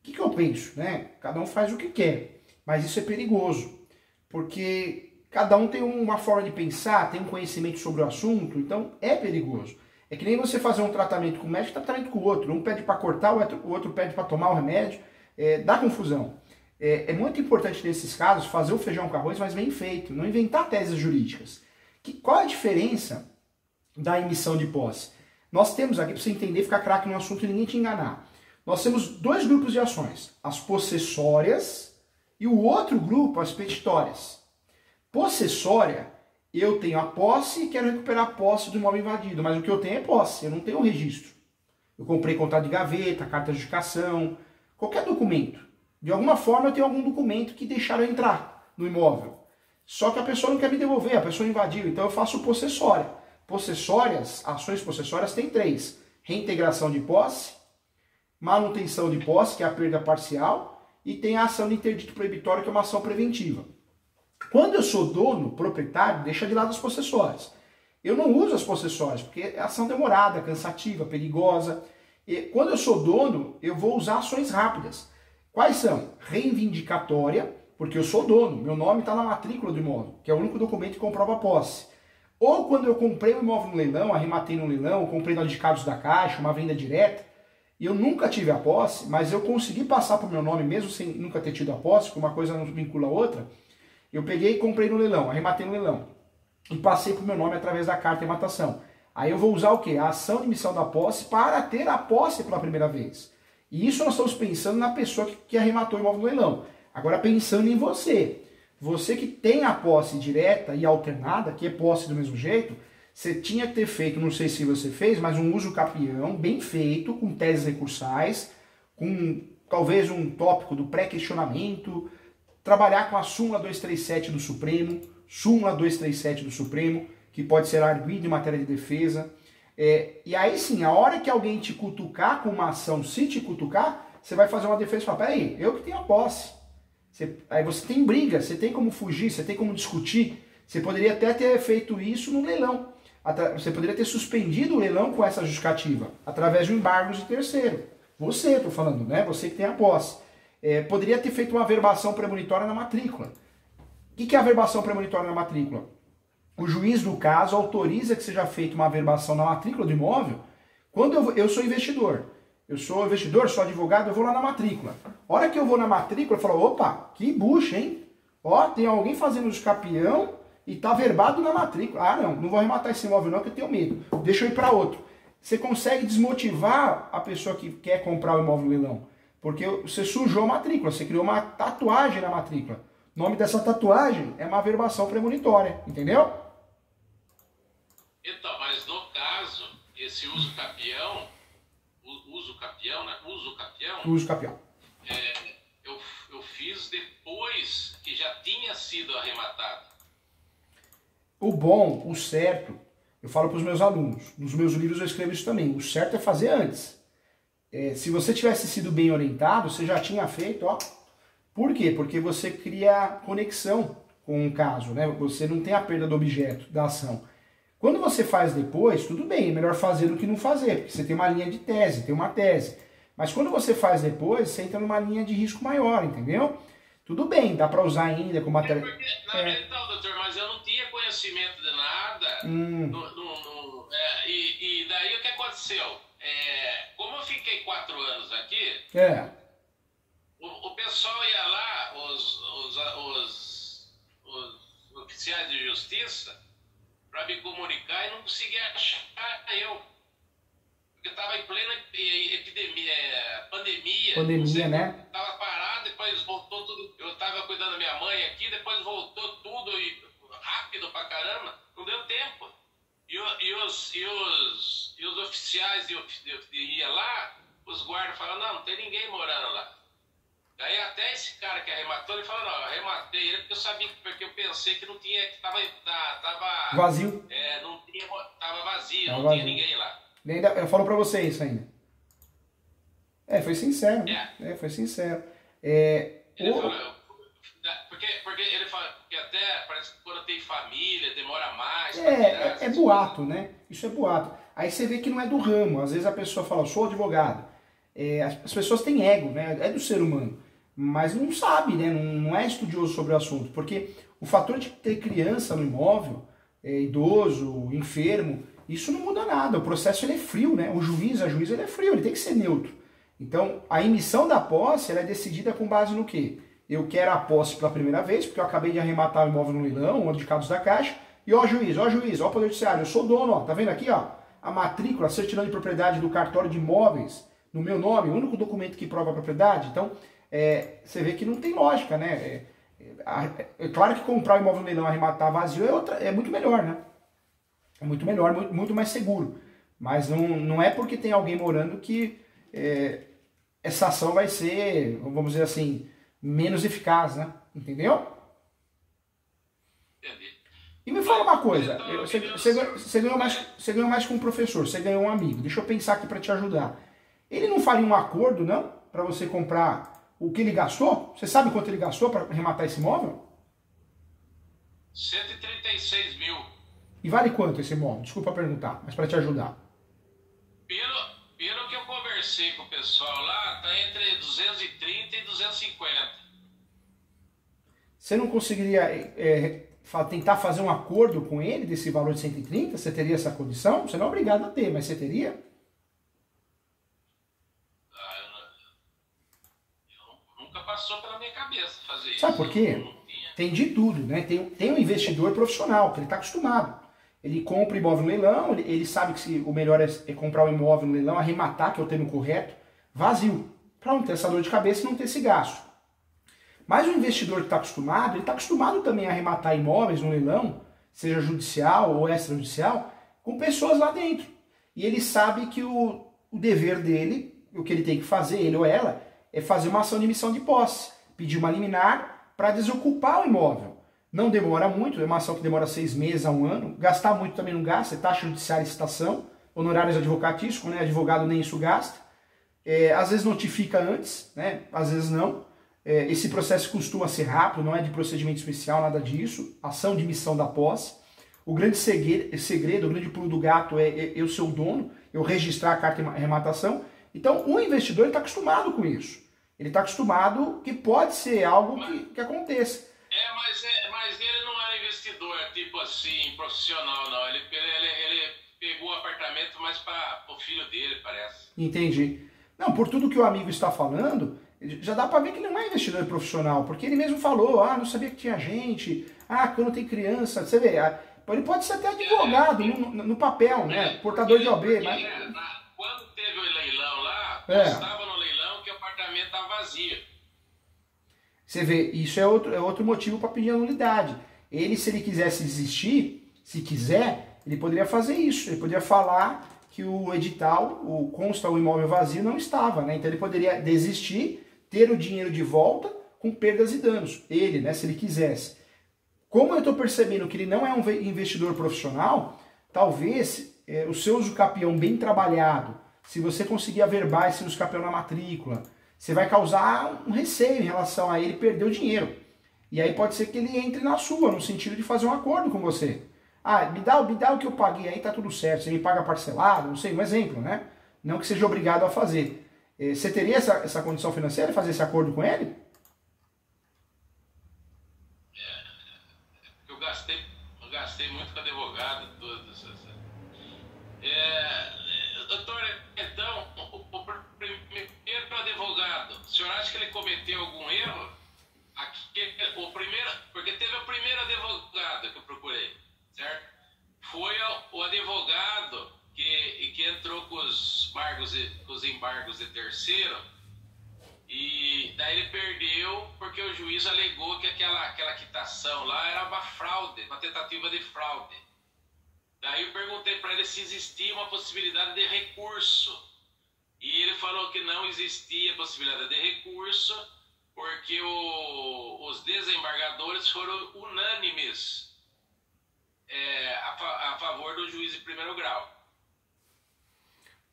que eu penso, né? Cada um faz o que quer, mas isso é perigoso, porque cada um tem uma forma de pensar, tem um conhecimento sobre o assunto, então é perigoso. É que nem você fazer um tratamento com um médico e tratamento com o outro. Um pede para cortar, o outro pede para tomar o remédio, dá confusão. É muito importante nesses casos fazer o feijão com arroz, mas bem feito, não inventar teses jurídicas. Qual é a diferença da emissão de posse? Nós temos aqui, para você entender, ficar craque no assunto e ninguém te enganar. Nós temos dois grupos de ações, as possessórias e o outro grupo, as petitórias. Possessória, eu tenho a posse e quero recuperar a posse do imóvel invadido, mas o que eu tenho é posse, eu não tenho o registro. Eu comprei contrato de gaveta, carta de adjudicação, qualquer documento. De alguma forma eu tenho algum documento que deixaram eu entrar no imóvel. Só que a pessoa não quer me devolver, a pessoa invadiu, então eu faço possessória. Possessórias, ações possessórias tem 3. Reintegração de posse, manutenção de posse, que é a perda parcial, e tem a ação de interdito proibitório, que é uma ação preventiva. Quando eu sou dono, proprietário, deixa de lado as possessórias. Eu não uso as possessórias, porque é ação demorada, cansativa, perigosa. E quando eu sou dono, eu vou usar ações rápidas. Quais são? Reivindicatória, porque eu sou dono, meu nome está na matrícula do imóvel, que é o único documento que comprova a posse. Ou quando eu comprei o imóvel no leilão, arrematei no leilão, comprei no Adicados da Caixa, uma venda direta, e eu nunca tive a posse, mas eu consegui passar para o meu nome, mesmo sem nunca ter tido a posse, porque uma coisa não vincula a outra, eu peguei e comprei no leilão, arrematei no leilão, e passei para o meu nome através da carta de arrematação. Aí eu vou usar o quê? A ação de emissão da posse para ter a posse pela primeira vez. E isso nós estamos pensando na pessoa que arrematou o imóvel no leilão. Agora pensando em você. Você que tem a posse direta e alternada, que é posse do mesmo jeito, você tinha que ter feito, não sei se você fez, mas um uso capião bem feito, com teses recursais, com talvez um tópico do pré-questionamento, trabalhar com a súmula 237 do Supremo, súmula 237 do Supremo, que pode ser arguido em matéria de defesa. E aí sim, a hora que alguém te cutucar com uma ação, se te cutucar, você vai fazer uma defesa e falar, peraí, eu que tenho a posse. Aí você tem briga, você tem como fugir, você tem como discutir. Você poderia até ter feito isso no leilão. Você poderia ter suspendido o leilão com essa justificativa, através de um embargo de terceiro. Você, estou falando, né? Você que tem a posse. Poderia ter feito uma averbação premonitória na matrícula. O que é a averbação premonitória na matrícula? O juiz do caso autoriza que seja feita uma averbação na matrícula do imóvel quando eu sou investidor. Eu sou investidor, sou advogado, eu vou lá na matrícula. A hora que eu vou na matrícula, eu falo, opa, que bucha, hein? Ó, tem alguém fazendo os capião e tá verbado na matrícula. Ah, não vou arrematar esse imóvel não, que eu tenho medo. Deixa eu ir para outro. Você consegue desmotivar a pessoa que quer comprar o imóvel no leilão. Porque você sujou a matrícula, você criou uma tatuagem na matrícula. O nome dessa tatuagem é uma averbação premonitória, entendeu? Então, mas no caso, esse uso capião, né? Uso capião. Eu fiz depois que já tinha sido arrematado. O bom, o certo, eu falo para os meus alunos, nos meus livros eu escrevo isso também, o certo é fazer antes. Se você tivesse sido bem orientado, você já tinha feito, ó. Por quê? Porque você cria conexão com o caso, né? Você não tem a perda do objeto, da ação. Quando você faz depois, tudo bem, é melhor fazer do que não fazer, porque você tem uma linha de tese, tem uma tese. Mas quando você faz depois, você entra numa linha de risco maior, entendeu? Tudo bem, dá para usar ainda com matéria... Então, doutor, mas eu não tinha conhecimento de nada. E daí o que aconteceu? Como eu fiquei 4 anos aqui, o pessoal ia lá, os oficiais de justiça, para me comunicar e não conseguia achar eu. Porque estava em plena epidemia, pandemia. Pandemia, né? Estava parado, depois voltou tudo. Eu estava cuidando da minha mãe aqui, depois voltou tudo e rápido pra caramba. Não deu tempo. E os oficiais ia lá, os guardas falavam, não tem ninguém morando lá. Daí até esse cara que arrematou, ele falou, não, eu arrematei ele porque eu sabia, porque eu pensei que não tinha, que tava vazio. Tava vazio, não tinha ninguém lá. Eu falo pra você isso ainda. Foi sincero. Foi sincero. Ele falou, porque ele fala, porque até parece que quando tem família, demora mais. É boato, né? Isso é boato. Aí você vê que não é do ramo. Às vezes a pessoa fala, eu sou advogado. As pessoas têm ego, né? É do ser humano. Mas não sabe, né? Não é estudioso sobre o assunto. Porque o fator de ter criança no imóvel, idoso, enfermo, isso não muda nada. O processo ele é frio, né? O juiz, a juíza, ele é frio, ele tem que ser neutro. Então, a emissão da posse ela é decidida com base no quê? Eu quero a posse pela primeira vez, porque eu acabei de arrematar o imóvel no leilão, o Adicados da Caixa, e ó juiz, ó o Poder Judiciário, eu sou dono, ó, tá vendo aqui, ó? A matrícula, a certidão de propriedade do cartório de imóveis, no meu nome, o único documento que prova a propriedade. Então, você vê que não tem lógica, né? É claro que comprar o imóvel no leilão, arrematar vazio é muito melhor, né? É muito melhor, muito mais seguro. Mas não é porque tem alguém morando que essa ação vai ser, vamos dizer assim, menos eficaz, né? Entendeu? Entendi. E me fala uma coisa, você ganhou mais com um professor, você ganhou um amigo, deixa eu pensar aqui para te ajudar. Ele não faria um acordo, não? Para você comprar o que ele gastou? Você sabe quanto ele gastou para arrematar esse imóvel? 136 mil. E vale quanto esse imóvel? Desculpa perguntar, mas para te ajudar. Pelo que eu conversei com o pessoal lá, tá entre 230 e 250. Você não conseguiria tentar fazer um acordo com ele desse valor de 130? Você teria essa condição? Você não é obrigado a ter, mas você teria? Nunca passou pela minha cabeça fazer isso. Sabe por quê? Tem de tudo, né? Tem um investidor profissional, que ele está acostumado. Ele compra imóvel no leilão, ele sabe que o melhor é comprar o imóvel no leilão, arrematar, que é o termo correto, vazio, para não ter essa dor de cabeça e não ter esse gasto. Mas o investidor que está acostumado, ele está acostumado também a arrematar imóveis no leilão, seja judicial ou extrajudicial, com pessoas lá dentro. E ele sabe que o dever dele, o que ele tem que fazer, ele ou ela, é fazer uma ação de emissão de posse, pedir uma liminar para desocupar o imóvel. Não demora muito, é uma ação que demora 6 meses a 1 ano, gastar muito também não gasta, é taxa judiciária e citação, honorários advocatícios, né? Advogado nem isso gasta. Às vezes notifica antes, né? Às vezes não. Esse processo costuma ser rápido, não é de procedimento especial, nada disso. Ação de emissão da posse. O grande segredo, o grande pulo do gato é eu ser o dono, eu registrar a carta de arrematação. Então, o investidor está acostumado com isso. Ele está acostumado que pode ser algo que aconteça. Mas ele não era investidor, tipo assim, profissional, não. Ele pegou o apartamento mais para o filho dele, parece. Entendi. Não, por tudo que o amigo está falando, já dá para ver que ele não é investidor profissional, porque ele mesmo falou, não sabia que tinha gente, quando tem criança, você vê, ele pode ser até advogado no papel, né, portador de OB, mas... Quando teve o leilão lá, estava no leilão que o apartamento estava vazio. Você vê, isso é outro motivo para pedir a nulidade. Ele, se ele quisesse desistir, se quiser, ele poderia fazer isso. Ele poderia falar que o edital, consta o imóvel vazio, não estava, né? Então ele poderia desistir, ter o dinheiro de volta com perdas e danos. Ele, né, se ele quisesse. Como eu estou percebendo que ele não é um investidor profissional, talvez o seu usucapião bem trabalhado, se você conseguir averbar esse usucapião na matrícula, você vai causar um receio em relação a ele perder o dinheiro. E aí pode ser que ele entre na sua, no sentido de fazer um acordo com você. Me dá o que eu paguei aí, tá tudo certo. Você me paga parcelado, não sei, um exemplo, né? Não que seja obrigado a fazer. Você teria essa condição financeira de fazer esse acordo com ele? Eu gastei muito com advogado, tudo. Doutor, então, o primeiro advogado, o senhor acha que ele cometeu algum erro? Porque teve o primeiro advogado que eu procurei, certo? Foi o advogado que entrou com os embargos de terceiro, e daí ele perdeu porque o juiz alegou que aquela quitação lá era uma fraude, uma tentativa de fraude. Daí eu perguntei para ele se existia uma possibilidade de recurso. E ele falou que não existia possibilidade de recurso, porque os desembargadores foram unânimes a favor do juiz de primeiro grau.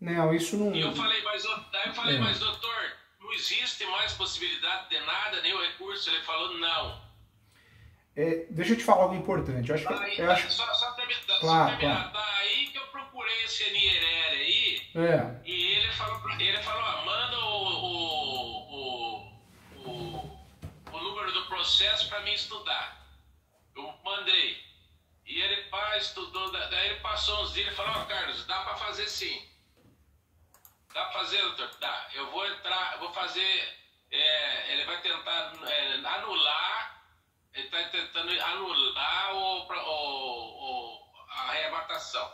Não, isso não... E eu falei, mas doutor, não existe mais possibilidade de nada, nenhum recurso? Ele falou, não. Deixa eu te falar algo importante. Só terminar. Daí que eu procurei esse Nierere aí, e ele falou, manda o número do processo para mim estudar. Eu mandei. E ele estudou, daí ele passou uns dias e falou, Carlos, dá para fazer sim. Dá para fazer, doutor? Dá. Eu vou fazer, ele vai tentar anular. Ele está tentando anular a arrematação.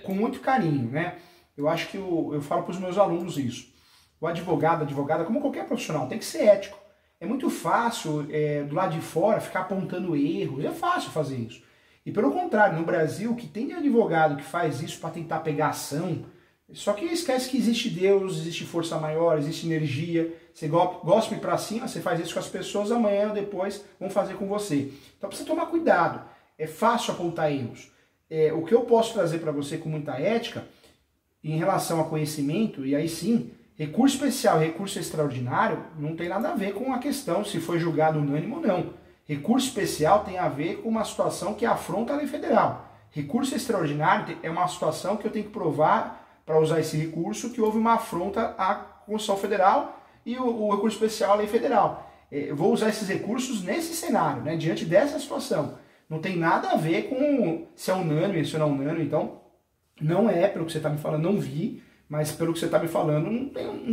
Com muito carinho, né? Eu acho que eu falo para os meus alunos isso. O advogado, advogada, como qualquer profissional, tem que ser ético. É muito fácil, do lado de fora, ficar apontando erros. É fácil fazer isso. E pelo contrário, no Brasil, que tem advogado que faz isso para tentar pegar ação, só que esquece que existe Deus, existe força maior, existe energia. Você gospe para cima, você faz isso com as pessoas, amanhã ou depois vão fazer com você. Então precisa tomar cuidado. É fácil apontar erros. O que eu posso trazer para você com muita ética, em relação a conhecimento, e aí sim, recurso especial e recurso extraordinário não tem nada a ver com a questão se foi julgado unânime ou não. Recurso especial tem a ver com uma situação que afronta a lei federal. Recurso extraordinário é uma situação que eu tenho que provar, para usar esse recurso, que houve uma afronta à Constituição Federal e o recurso especial à lei federal. Eu vou usar esses recursos nesse cenário, né, diante dessa situação. Não tem nada a ver com se é unânime, se não é unânime, então não é, pelo que você está me falando, não vi, mas pelo que você está me falando,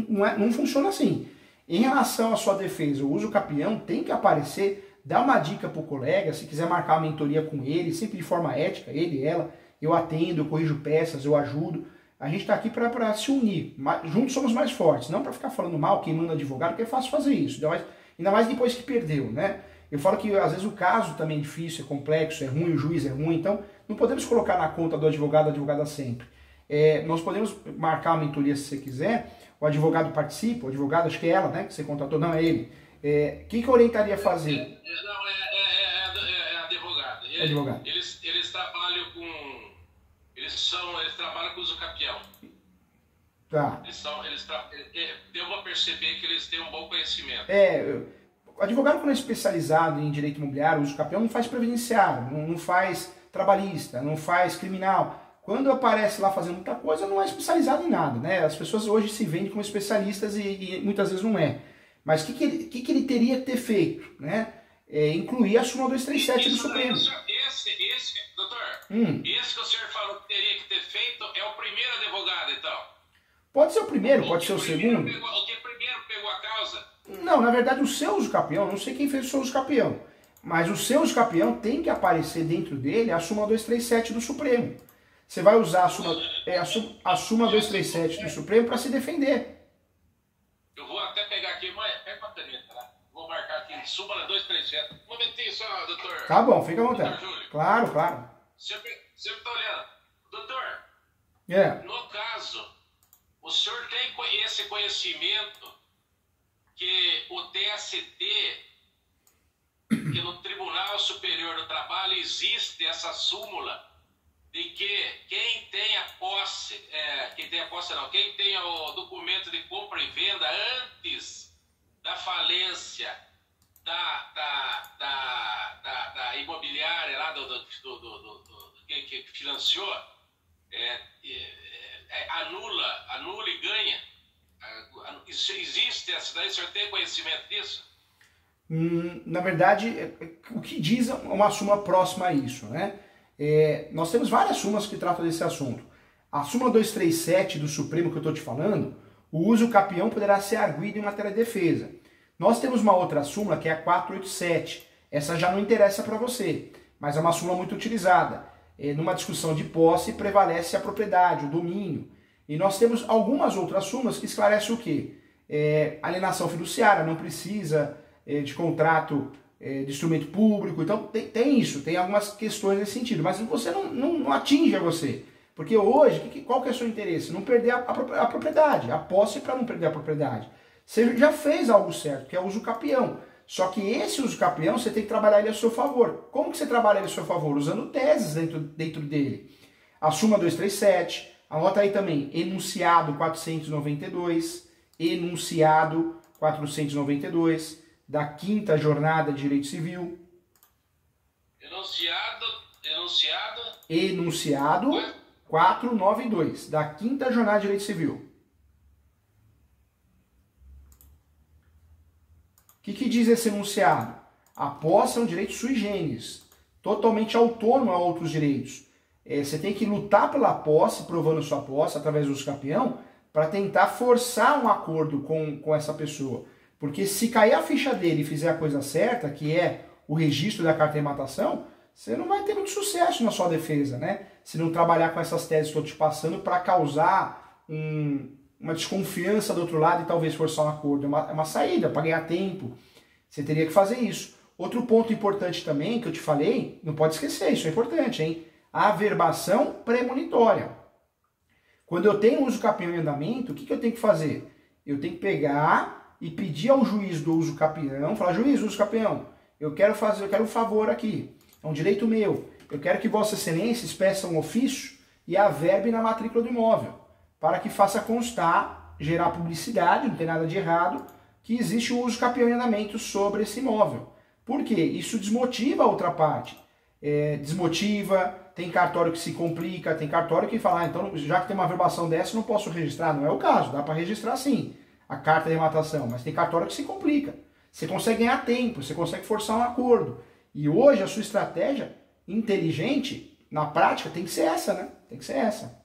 não funciona assim. Em relação à sua defesa, o uso capião tem que aparecer, dá uma dica para o colega, se quiser marcar uma mentoria com ele, sempre de forma ética, ele, ela, eu atendo, eu corrijo peças, eu ajudo. A gente está aqui para se unir, juntos somos mais fortes, não para ficar falando mal, queimando advogado, porque é fácil fazer isso, ainda mais depois que perdeu, né? Eu falo que às vezes o caso também é difícil, é complexo, é ruim, o juiz é ruim, então não podemos colocar na conta do advogado a advogada sempre. Nós podemos marcar uma mentoria se você quiser, o advogado participa, o advogado, acho que é ela, né, que você contratou, não é ele. O que eu orientaria a fazer? Não, é advogado. Advogado. Eles trabalham com... Eles trabalham com uso capião. Tá. Deu pra perceber que eles têm um bom conhecimento. O advogado, quando é especializado em direito imobiliário, uso capião, não faz previdenciário, não faz trabalhista, não faz criminal. Quando aparece lá fazendo muita coisa, não é especializado em nada, né? As pessoas hoje se vendem como especialistas e muitas vezes não é. Mas o que ele teria que ter feito, né? Incluir a súmula 237 do Supremo. Doutor, esse que o senhor falou que teria que ter feito é o primeiro advogado, então? Pode ser o primeiro, pode ser o segundo. O que primeiro pegou a causa? Não, na verdade o seu uso capião, não sei quem fez o seu uso capião, mas o seu uso capião tem que aparecer dentro dele a súmula 237 do Supremo. Você vai usar a súmula 237 do Supremo para se defender. Eu vou até pegar aqui, pega uma caneta lá. Vou marcar aqui, súmula 237. Um momentinho só, doutor. Tá bom, fica à vontade. Claro, claro. Sempre tá olhando. Doutor, no caso, o senhor tem esse conhecimento que o TST, que no Tribunal Superior do Trabalho existe essa súmula de que quem tem o documento de compra e venda antes da falência da imobiliária lá que financiou, anula e ganha. Existe essa daí? O senhor tem conhecimento disso? Na verdade, o que diz é uma súmula próxima a isso, né? Nós temos várias súmulas que tratam desse assunto. A súmula 237 do Supremo que eu estou te falando, o uso capião poderá ser arguido em matéria de defesa. Nós temos uma outra súmula que é a 487. Essa já não interessa para você, mas é uma súmula muito utilizada. Numa discussão de posse prevalece a propriedade, o domínio. E nós temos algumas outras súmulas que esclarecem o quê? Alienação fiduciária, não precisa de contrato de instrumento público. Então tem isso, tem algumas questões nesse sentido. Mas você não atinge a você. Porque hoje, qual que é o seu interesse? Não perder a propriedade, a posse para não perder a propriedade. Você já fez algo certo, que é o uso capião. Só que esse uso capião você tem que trabalhar ele a seu favor. Como que você trabalha ele a seu favor? Usando teses dentro dele. A súmula 237, anota aí também, enunciado 492, enunciado 492, da 5ª Jornada de Direito Civil. Enunciado 492, da 5ª Jornada de Direito Civil. O que diz esse enunciado? A posse é um direito sui generis, totalmente autônomo a outros direitos. Você tem que lutar pela posse, provando sua posse através do uso capião, para tentar forçar um acordo com essa pessoa. Porque se cair a ficha dele e fizer a coisa certa, que é o registro da carta de matação, você não vai ter muito sucesso na sua defesa, né? Se não trabalhar com essas teses que eu estou te passando para causar uma desconfiança do outro lado e talvez forçar um acordo. É uma saída para ganhar tempo. Você teria que fazer isso. Outro ponto importante também que eu te falei, não pode esquecer, isso é importante, hein? A averbação premonitória. Quando eu tenho uso capião em andamento, o que eu tenho que fazer? Eu tenho que pegar e pedir ao juiz do uso capião, falar, juiz, uso capião, eu quero um favor aqui, é um direito meu, eu quero que Vossa Excelência peça um ofício e averbe na matrícula do imóvel, para que faça constar, gerar publicidade, não tem nada de errado, que existe o uso capião em andamento sobre esse imóvel. Por quê? Isso desmotiva a outra parte. Desmotiva, tem cartório que se complica, tem cartório que fala, então já que tem uma averbação dessa, eu não posso registrar. Não é o caso, dá para registrar sim a carta de rematação, mas tem cartório que se complica. Você consegue ganhar tempo, você consegue forçar um acordo. E hoje a sua estratégia inteligente, na prática, tem que ser essa, né? Tem que ser essa.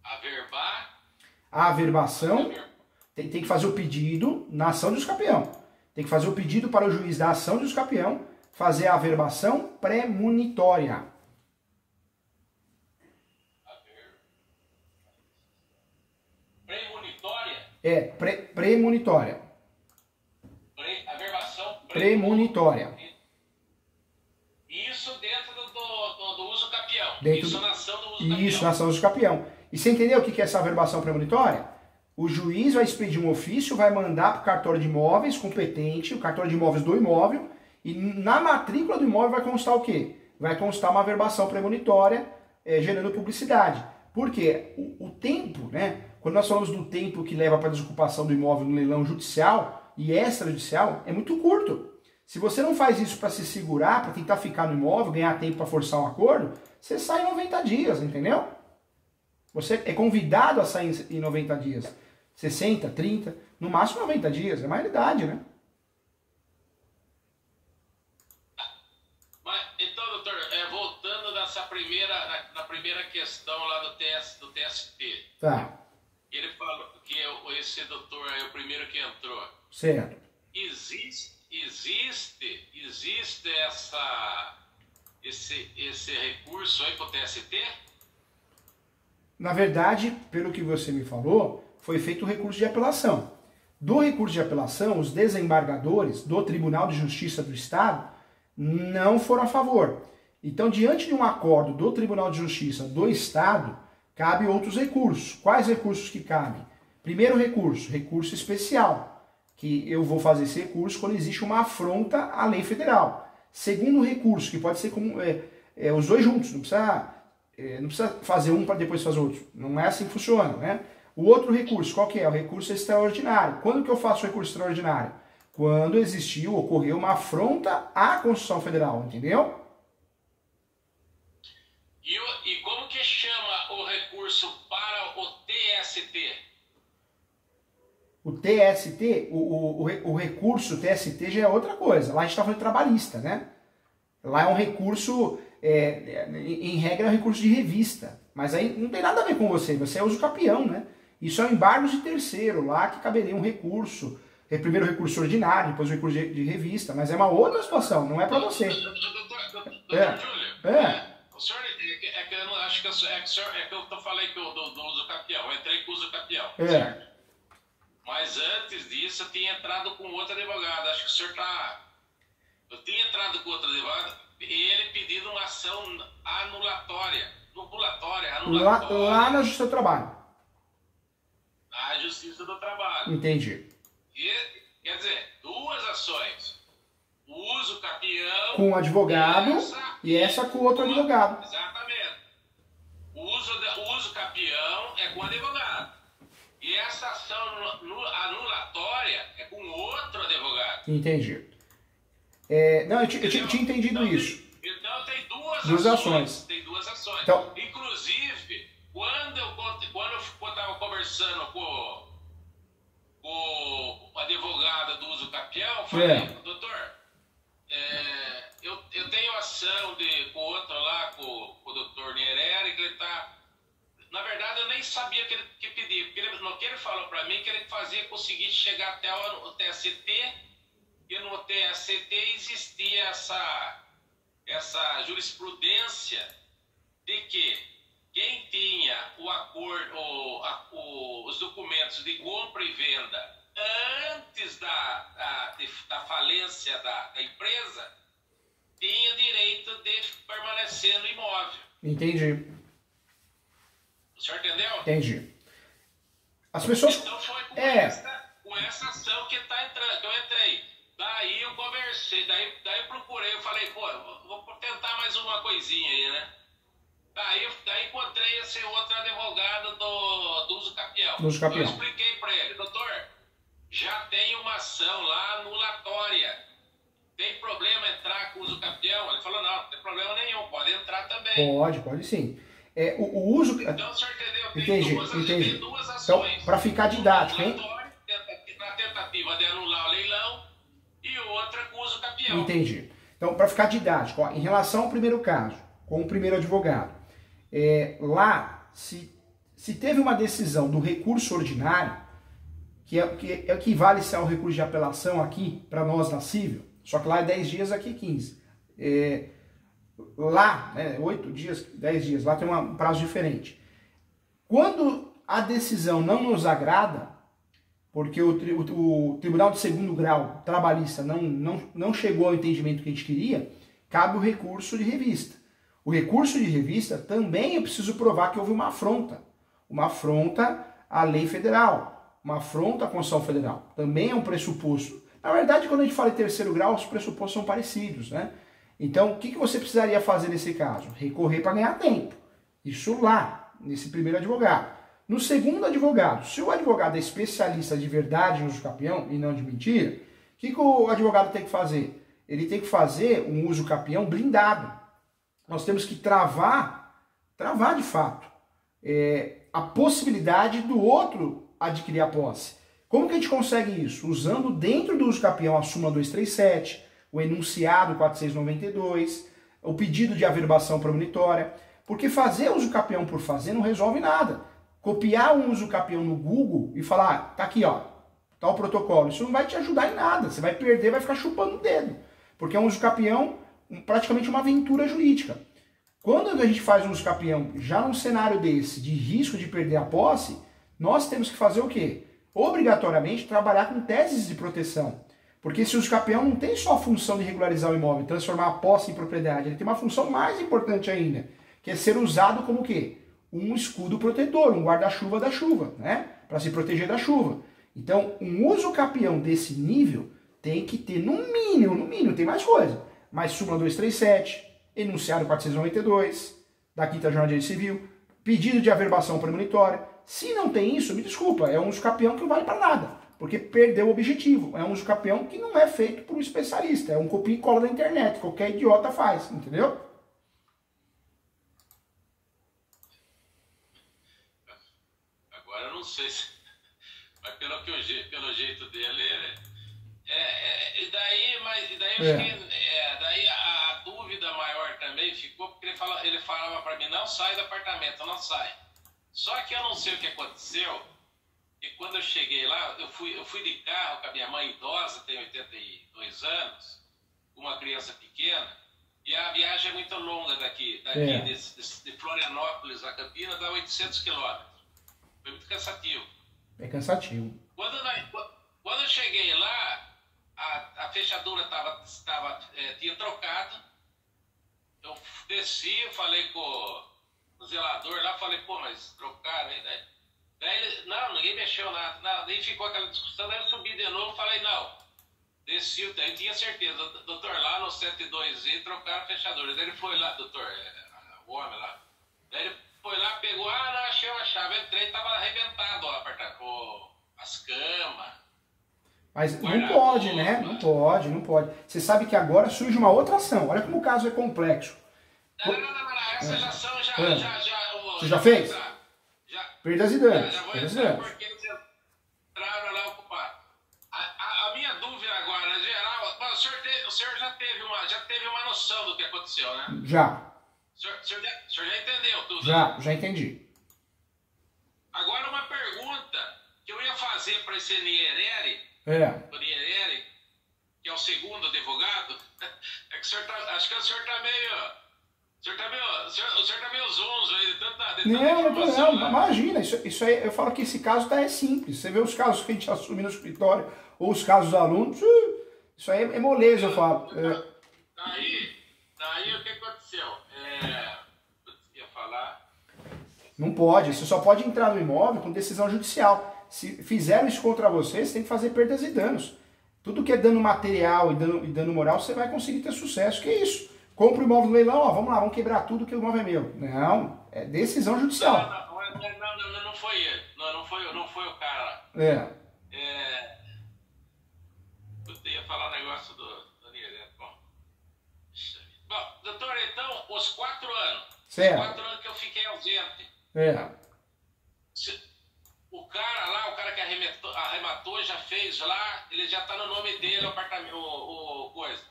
Averbar. A averbação tem que fazer o pedido na ação de usucapião. Tem que fazer o pedido para o juiz da ação de usucapião fazer a averbação premonitória. Premonitória? Premonitória. Averbação premonitória. Isso dentro do uso capião. Isso na ação do uso capião. Isso, na ação do uso capião. E você entendeu o que é essa averbação premonitória? O juiz vai expedir um ofício, vai mandar para o cartório de imóveis competente, o cartório de imóveis do imóvel, e na matrícula do imóvel vai constar o quê? Vai constar uma averbação premonitória gerando publicidade. Por quê? O tempo, né? Quando nós falamos do tempo que leva para a desocupação do imóvel no leilão judicial e extrajudicial, é muito curto. Se você não faz isso para se segurar, para tentar ficar no imóvel, ganhar tempo para forçar um acordo, você sai em 90 dias, entendeu? Você é convidado a sair em 90 dias. 60, 30, no máximo 90 dias. É maioridade, né? Mas, então, doutor, voltando na primeira questão lá do TST. Tá. Ele falou que esse doutor é o primeiro que entrou. Certo. Existe esse recurso aí para o TST? Na verdade, pelo que você me falou, foi feito o recurso de apelação. Do recurso de apelação, os desembargadores do Tribunal de Justiça do Estado não foram a favor. Então, diante de um acordo do Tribunal de Justiça do Estado, cabe outros recursos. Quais recursos que cabem? Primeiro recurso, recurso especial, que eu vou fazer esse recurso quando existe uma afronta à lei federal. Segundo recurso, que pode ser como, os dois juntos, não precisa fazer um para depois fazer outro. Não é assim que funciona, né? O outro recurso, qual que é? O recurso extraordinário. Quando que eu faço o recurso extraordinário? Quando ocorreu uma afronta à Constituição Federal, entendeu? E como que chama o recurso para o TST? O TST, o recurso TST já é outra coisa. Lá a gente está falando de trabalhista, né? Lá é um recurso, em regra é um recurso de revista. Mas aí não tem nada a ver com você, você é usucapião, né? Isso é um embargo de terceiro, lá que caberia um recurso. Primeiro o recurso ordinário, depois o recurso de revista, mas é uma outra situação, não é para você. Doutor Júlio, o senhor, que eu não acho que eu falei que do uso capião, eu entrei com o uso capião, certo? Mas antes disso eu tinha entrado com outro advogado, acho que o senhor está... Eu tinha entrado com outro advogado e ele pedindo uma ação anulatória. Lá na Justiça do Trabalho. Na Justiça do Trabalho. Entendi. Quer dizer, duas ações. O uso capião... Com um advogado e essa com outro advogado. Exatamente. O uso capião é com o advogado. E essa ação anulatória é com outro advogado. Entendi. Não, eu tinha entendido isso. Então tem duas ações. Tem duas ações. Então, inclusive, quando eu estava conversando com o advogado do uso capião, falei, doutor, eu tenho ação com o outro lá, com o doutor Niereri, que ele está... Na verdade, eu nem sabia que ele pedia, porque ele falou para mim que ele fazia conseguir chegar até o TST, e no TST existia essa jurisprudência de que quem tinha o acordo, os documentos de compra e venda antes da falência da empresa, tinha direito de permanecer no imóvel. Entendi. O senhor entendeu? Entendi. As pessoas... Então foi com essa ação que eu entrei. Daí eu conversei, daí eu procurei, eu falei, vou tentar mais uma coisinha aí, né? Daí encontrei esse outro advogado do uso capião. Do uso capião. Eu expliquei para ele, doutor, já tem uma ação lá no entrar com o uso capião? Ele falou, não, não tem problema nenhum, pode entrar também. Pode sim. O uso... Então, o senhor entendeu? Entendi. Tem duas Então, ações. para ficar didático, hein? Na tentativa de anular o leilão e outra com o uso capião. Entendi. Então, para ficar didático, ó, em relação ao primeiro caso, com o primeiro advogado, lá, se teve uma decisão do recurso ordinário, que equivale-se ao recurso de apelação aqui, para nós na civil, só que lá é 10 dias, aqui 15. Lá, 8 dias, 10 dias, lá tem um prazo diferente. Quando a decisão não nos agrada, porque o Tribunal de Segundo Grau trabalhista não chegou ao entendimento que a gente queria, cabe o recurso de revista. O recurso de revista também eu preciso provar que houve uma afronta à lei federal, uma afronta à Constituição Federal. Também é um pressuposto. Na verdade, quando a gente fala em terceiro grau, os pressupostos são parecidos, né? Então, o que você precisaria fazer nesse caso? Recorrer para ganhar tempo. Isso lá, nesse primeiro advogado. No segundo advogado, se o advogado é especialista de verdade no uso capião e não de mentira, o que o advogado tem que fazer? Ele tem que fazer um uso capião blindado. Nós temos que travar de fato, a possibilidade do outro adquirir a posse. Como que a gente consegue isso? Usando dentro do uso capião a súmula 237, o enunciado 4692, o pedido de averbação premonitória, porque fazer uso capião por fazer não resolve nada. Copiar um uso capião no Google e falar, tá aqui, ó, tá o protocolo, isso não vai te ajudar em nada, você vai perder, vai ficar chupando o dedo, porque é um uso capião praticamente uma aventura jurídica. Quando a gente faz um uso capião já num cenário desse, de risco de perder a posse, nós temos que fazer o quê? Obrigatoriamente trabalhar com teses de proteção. Porque esse uso capião não tem só a função de regularizar o imóvel, transformar a posse em propriedade, ele tem uma função mais importante ainda, que é ser usado como o quê? Um escudo protetor, um guarda-chuva da chuva, né? Para se proteger da chuva. Então, um uso capião desse nível tem que ter, no mínimo, tem mais coisa, mas súmula 237, enunciado 492, da Quinta Jornada de Direito Civil, pedido de averbação premonitória. Se não tem isso, me desculpa, é um uso capião que não vale para nada, porque perdeu o objetivo. É um uso capião que não é feito por um especialista, é um copia e cola da internet, qualquer idiota faz, entendeu? Agora eu não sei se... Mas pelo jeito dele... Daí a dúvida maior também ficou, porque ele falava para mim, não sai do apartamento, não sai. Só que eu não sei o que aconteceu, e quando eu cheguei lá, eu fui de carro com a minha mãe idosa, tem 82 anos, com uma criança pequena, e a viagem é muito longa daqui de Florianópolis a Campinas, dá 800 quilômetros. Foi muito cansativo. É cansativo. Quando eu cheguei lá, a fechadura tinha trocado. Eu desci, falei com o zelador lá, falei, pô, mas trocaram aí, né? Daí não, ninguém mexeu nada. Não, daí ficou aquela discussão, daí eu subi de novo, falei, não. Desci, daí tinha certeza, doutor, lá no 102Z trocaram a fechadura. Daí ele foi lá, doutor, o homem lá. Daí ele foi lá, pegou, não, achei uma chave, entrei, tava arrebentado ó, as camas. Mas não pode, né? Não pode. Você sabe que agora surge uma outra ação. Olha como o caso é complexo. Não. Essa ação Você já fez? Já. Perdas e danos. Já vou entrar porque eles entraram lá ocupar. A minha dúvida agora, em geral, o senhor já teve uma noção do que aconteceu, né? Já. O senhor já entendeu tudo? Já entendi. Agora uma pergunta que eu ia fazer para esse Niereri, que é o segundo advogado, é que o senhor acho que o senhor tá meio... O senhor tá meio zonzo aí, de tanta informação. Não, imagina, isso aí, eu falo que esse caso é simples. Você vê os casos que a gente assume no escritório, ou os casos dos alunos, isso aí é moleza, eu falo. Daí o que aconteceu? Eu ia falar... Não pode, você só pode entrar no imóvel com decisão judicial. Se fizeram isso contra você, você tem que fazer perdas e danos. Tudo que é dano material e dano moral, você vai conseguir ter sucesso. Que é isso? Compra o imóvel no leilão, ó, vamos lá, vamos quebrar tudo que o imóvel é meu. Não, é decisão judicial. Não foi ele. Não foi o cara. Eu ia falar um negócio do Niereri. Bom, os 4 anos. Certo. Os 4 anos que eu fiquei ausente. O cara lá, o cara que arrematou, já fez lá, ele já tá no nome dele, o apartamento, coisa.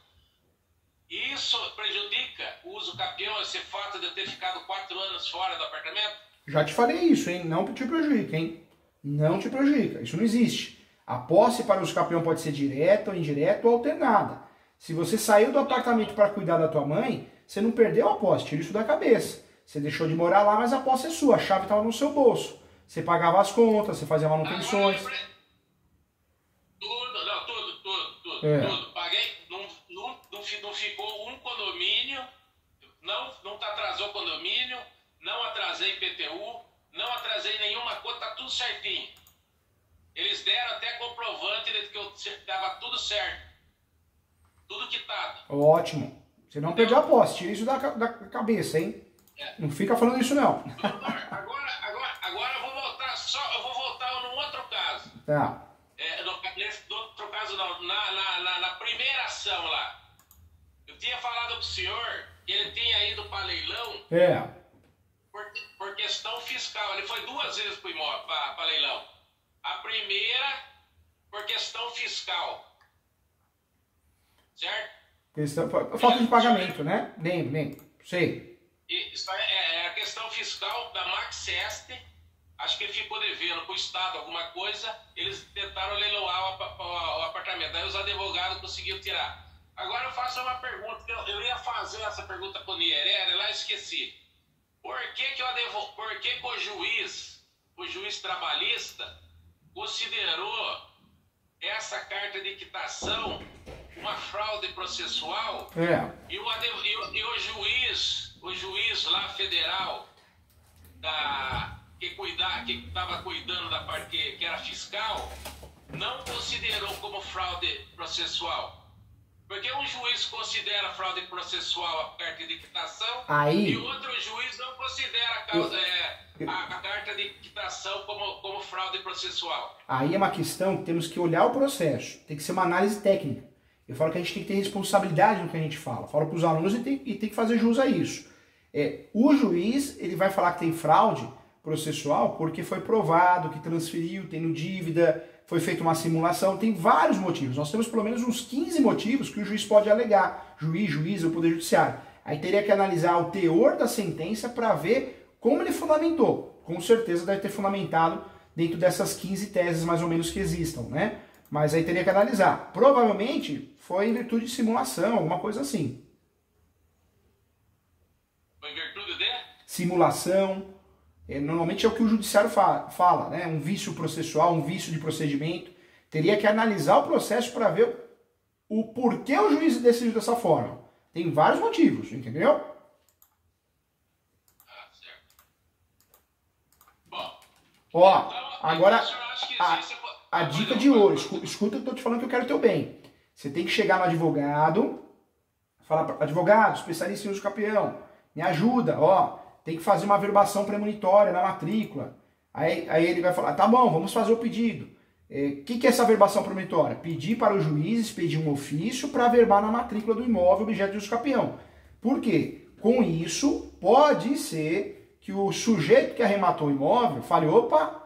Isso prejudica o uso capião, esse fato de eu ter ficado 4 anos fora do apartamento? Já te falei isso, hein? Não te prejudica, hein? Não te prejudica. Isso não existe. A posse para uso capião pode ser direta ou indireta ou alternada. Se você saiu do apartamento para cuidar da tua mãe, você não perdeu a posse, tira isso da cabeça. Você deixou de morar lá, mas a posse é sua, a chave estava no seu bolso. Você pagava as contas, você fazia manutenções. Tudo. Paguei, não ficou um condomínio, não atrasou condomínio, não atrasei IPTU, não atrasei nenhuma conta, tá tudo certinho. Eles deram até comprovante de que eu dava tudo certo. Tudo quitado. Ótimo. Você não perdeu a posse, tira isso da cabeça, hein? Não fica falando isso, não. Agora eu vou voltar num outro caso. Tá. Nesse outro caso não, na primeira ação lá. Eu tinha falado pro senhor que ele tinha ido para leilão por questão fiscal. Ele foi 2 vezes para leilão. A primeira por questão fiscal. Certo? Falta de pagamento, né? Lembro. Sei. Isso é a questão fiscal da Maxeste. Acho que ele ficou devendo para o Estado alguma coisa. Eles tentaram leiloar o apartamento. Aí os advogados conseguiram tirar. Agora eu faço uma pergunta. Eu ia fazer essa pergunta para o Nierera, lá esqueci. Por que o juiz trabalhista, considerou essa carta de quitação uma fraude processual? E o juiz lá federal que estava cuidando da parte que era fiscal não considerou como fraude processual? Porque um juiz considera fraude processual a carta de quitação e outro juiz não considera a carta de quitação como fraude processual. Aí é uma questão que temos que olhar o processo. Tem que ser uma análise técnica. Eu falo que a gente tem que ter responsabilidade no que a gente fala. Falo para os alunos e tem que fazer jus a isso. O juiz ele vai falar que tem fraude processual porque foi provado que transferiu, tendo dívida, foi feita uma simulação, tem vários motivos. Nós temos pelo menos uns 15 motivos que o juiz pode alegar. Juiz ou Poder Judiciário. Aí teria que analisar o teor da sentença para ver como ele fundamentou. Com certeza deve ter fundamentado dentro dessas 15 teses mais ou menos que existam, né? Mas aí teria que analisar. Provavelmente foi em virtude de simulação, alguma coisa assim. Foi em virtude de? Simulação. Normalmente é o que o judiciário fala, né? Um vício processual, um vício de procedimento. Teria que analisar o processo para ver o porquê o juiz decidiu dessa forma. Tem vários motivos, entendeu? Certo. Bom. Ó, então, agora a dica de ouro. Escuta o que eu tô te falando que eu quero teu bem. Você tem que chegar no advogado, falar para advogado, especialista em uso capião, me ajuda, ó. Tem que fazer uma averbação premonitória na matrícula. Aí ele vai falar, tá bom, vamos fazer o pedido. O que é essa averbação premonitória? Pedir para o juiz expedir um ofício para averbar na matrícula do imóvel objeto de uso capião. Por quê? Com isso, pode ser que o sujeito que arrematou o imóvel fale, opa,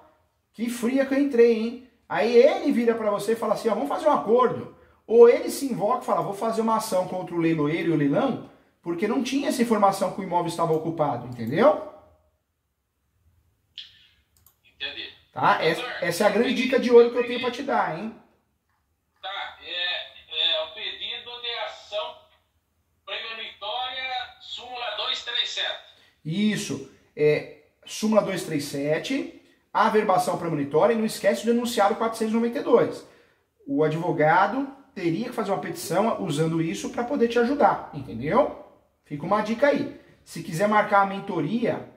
que fria que eu entrei, hein? Aí ele vira para você e fala assim, ó, vamos fazer um acordo. Ou ele se invoca e fala, vou fazer uma ação contra o leiloeiro e o leilão, porque não tinha essa informação que o imóvel estava ocupado, entendeu? Entendi. Tá? Essa é a grande dica de ouro que eu tenho para te dar, hein? Tá, o pedido de ação premonitória, súmula 237. Isso, súmula 237, a averbação premonitória, e não esquece de denunciar o 492. O advogado teria que fazer uma petição usando isso para poder te ajudar, entendeu? Fica uma dica aí. Se quiser marcar a mentoria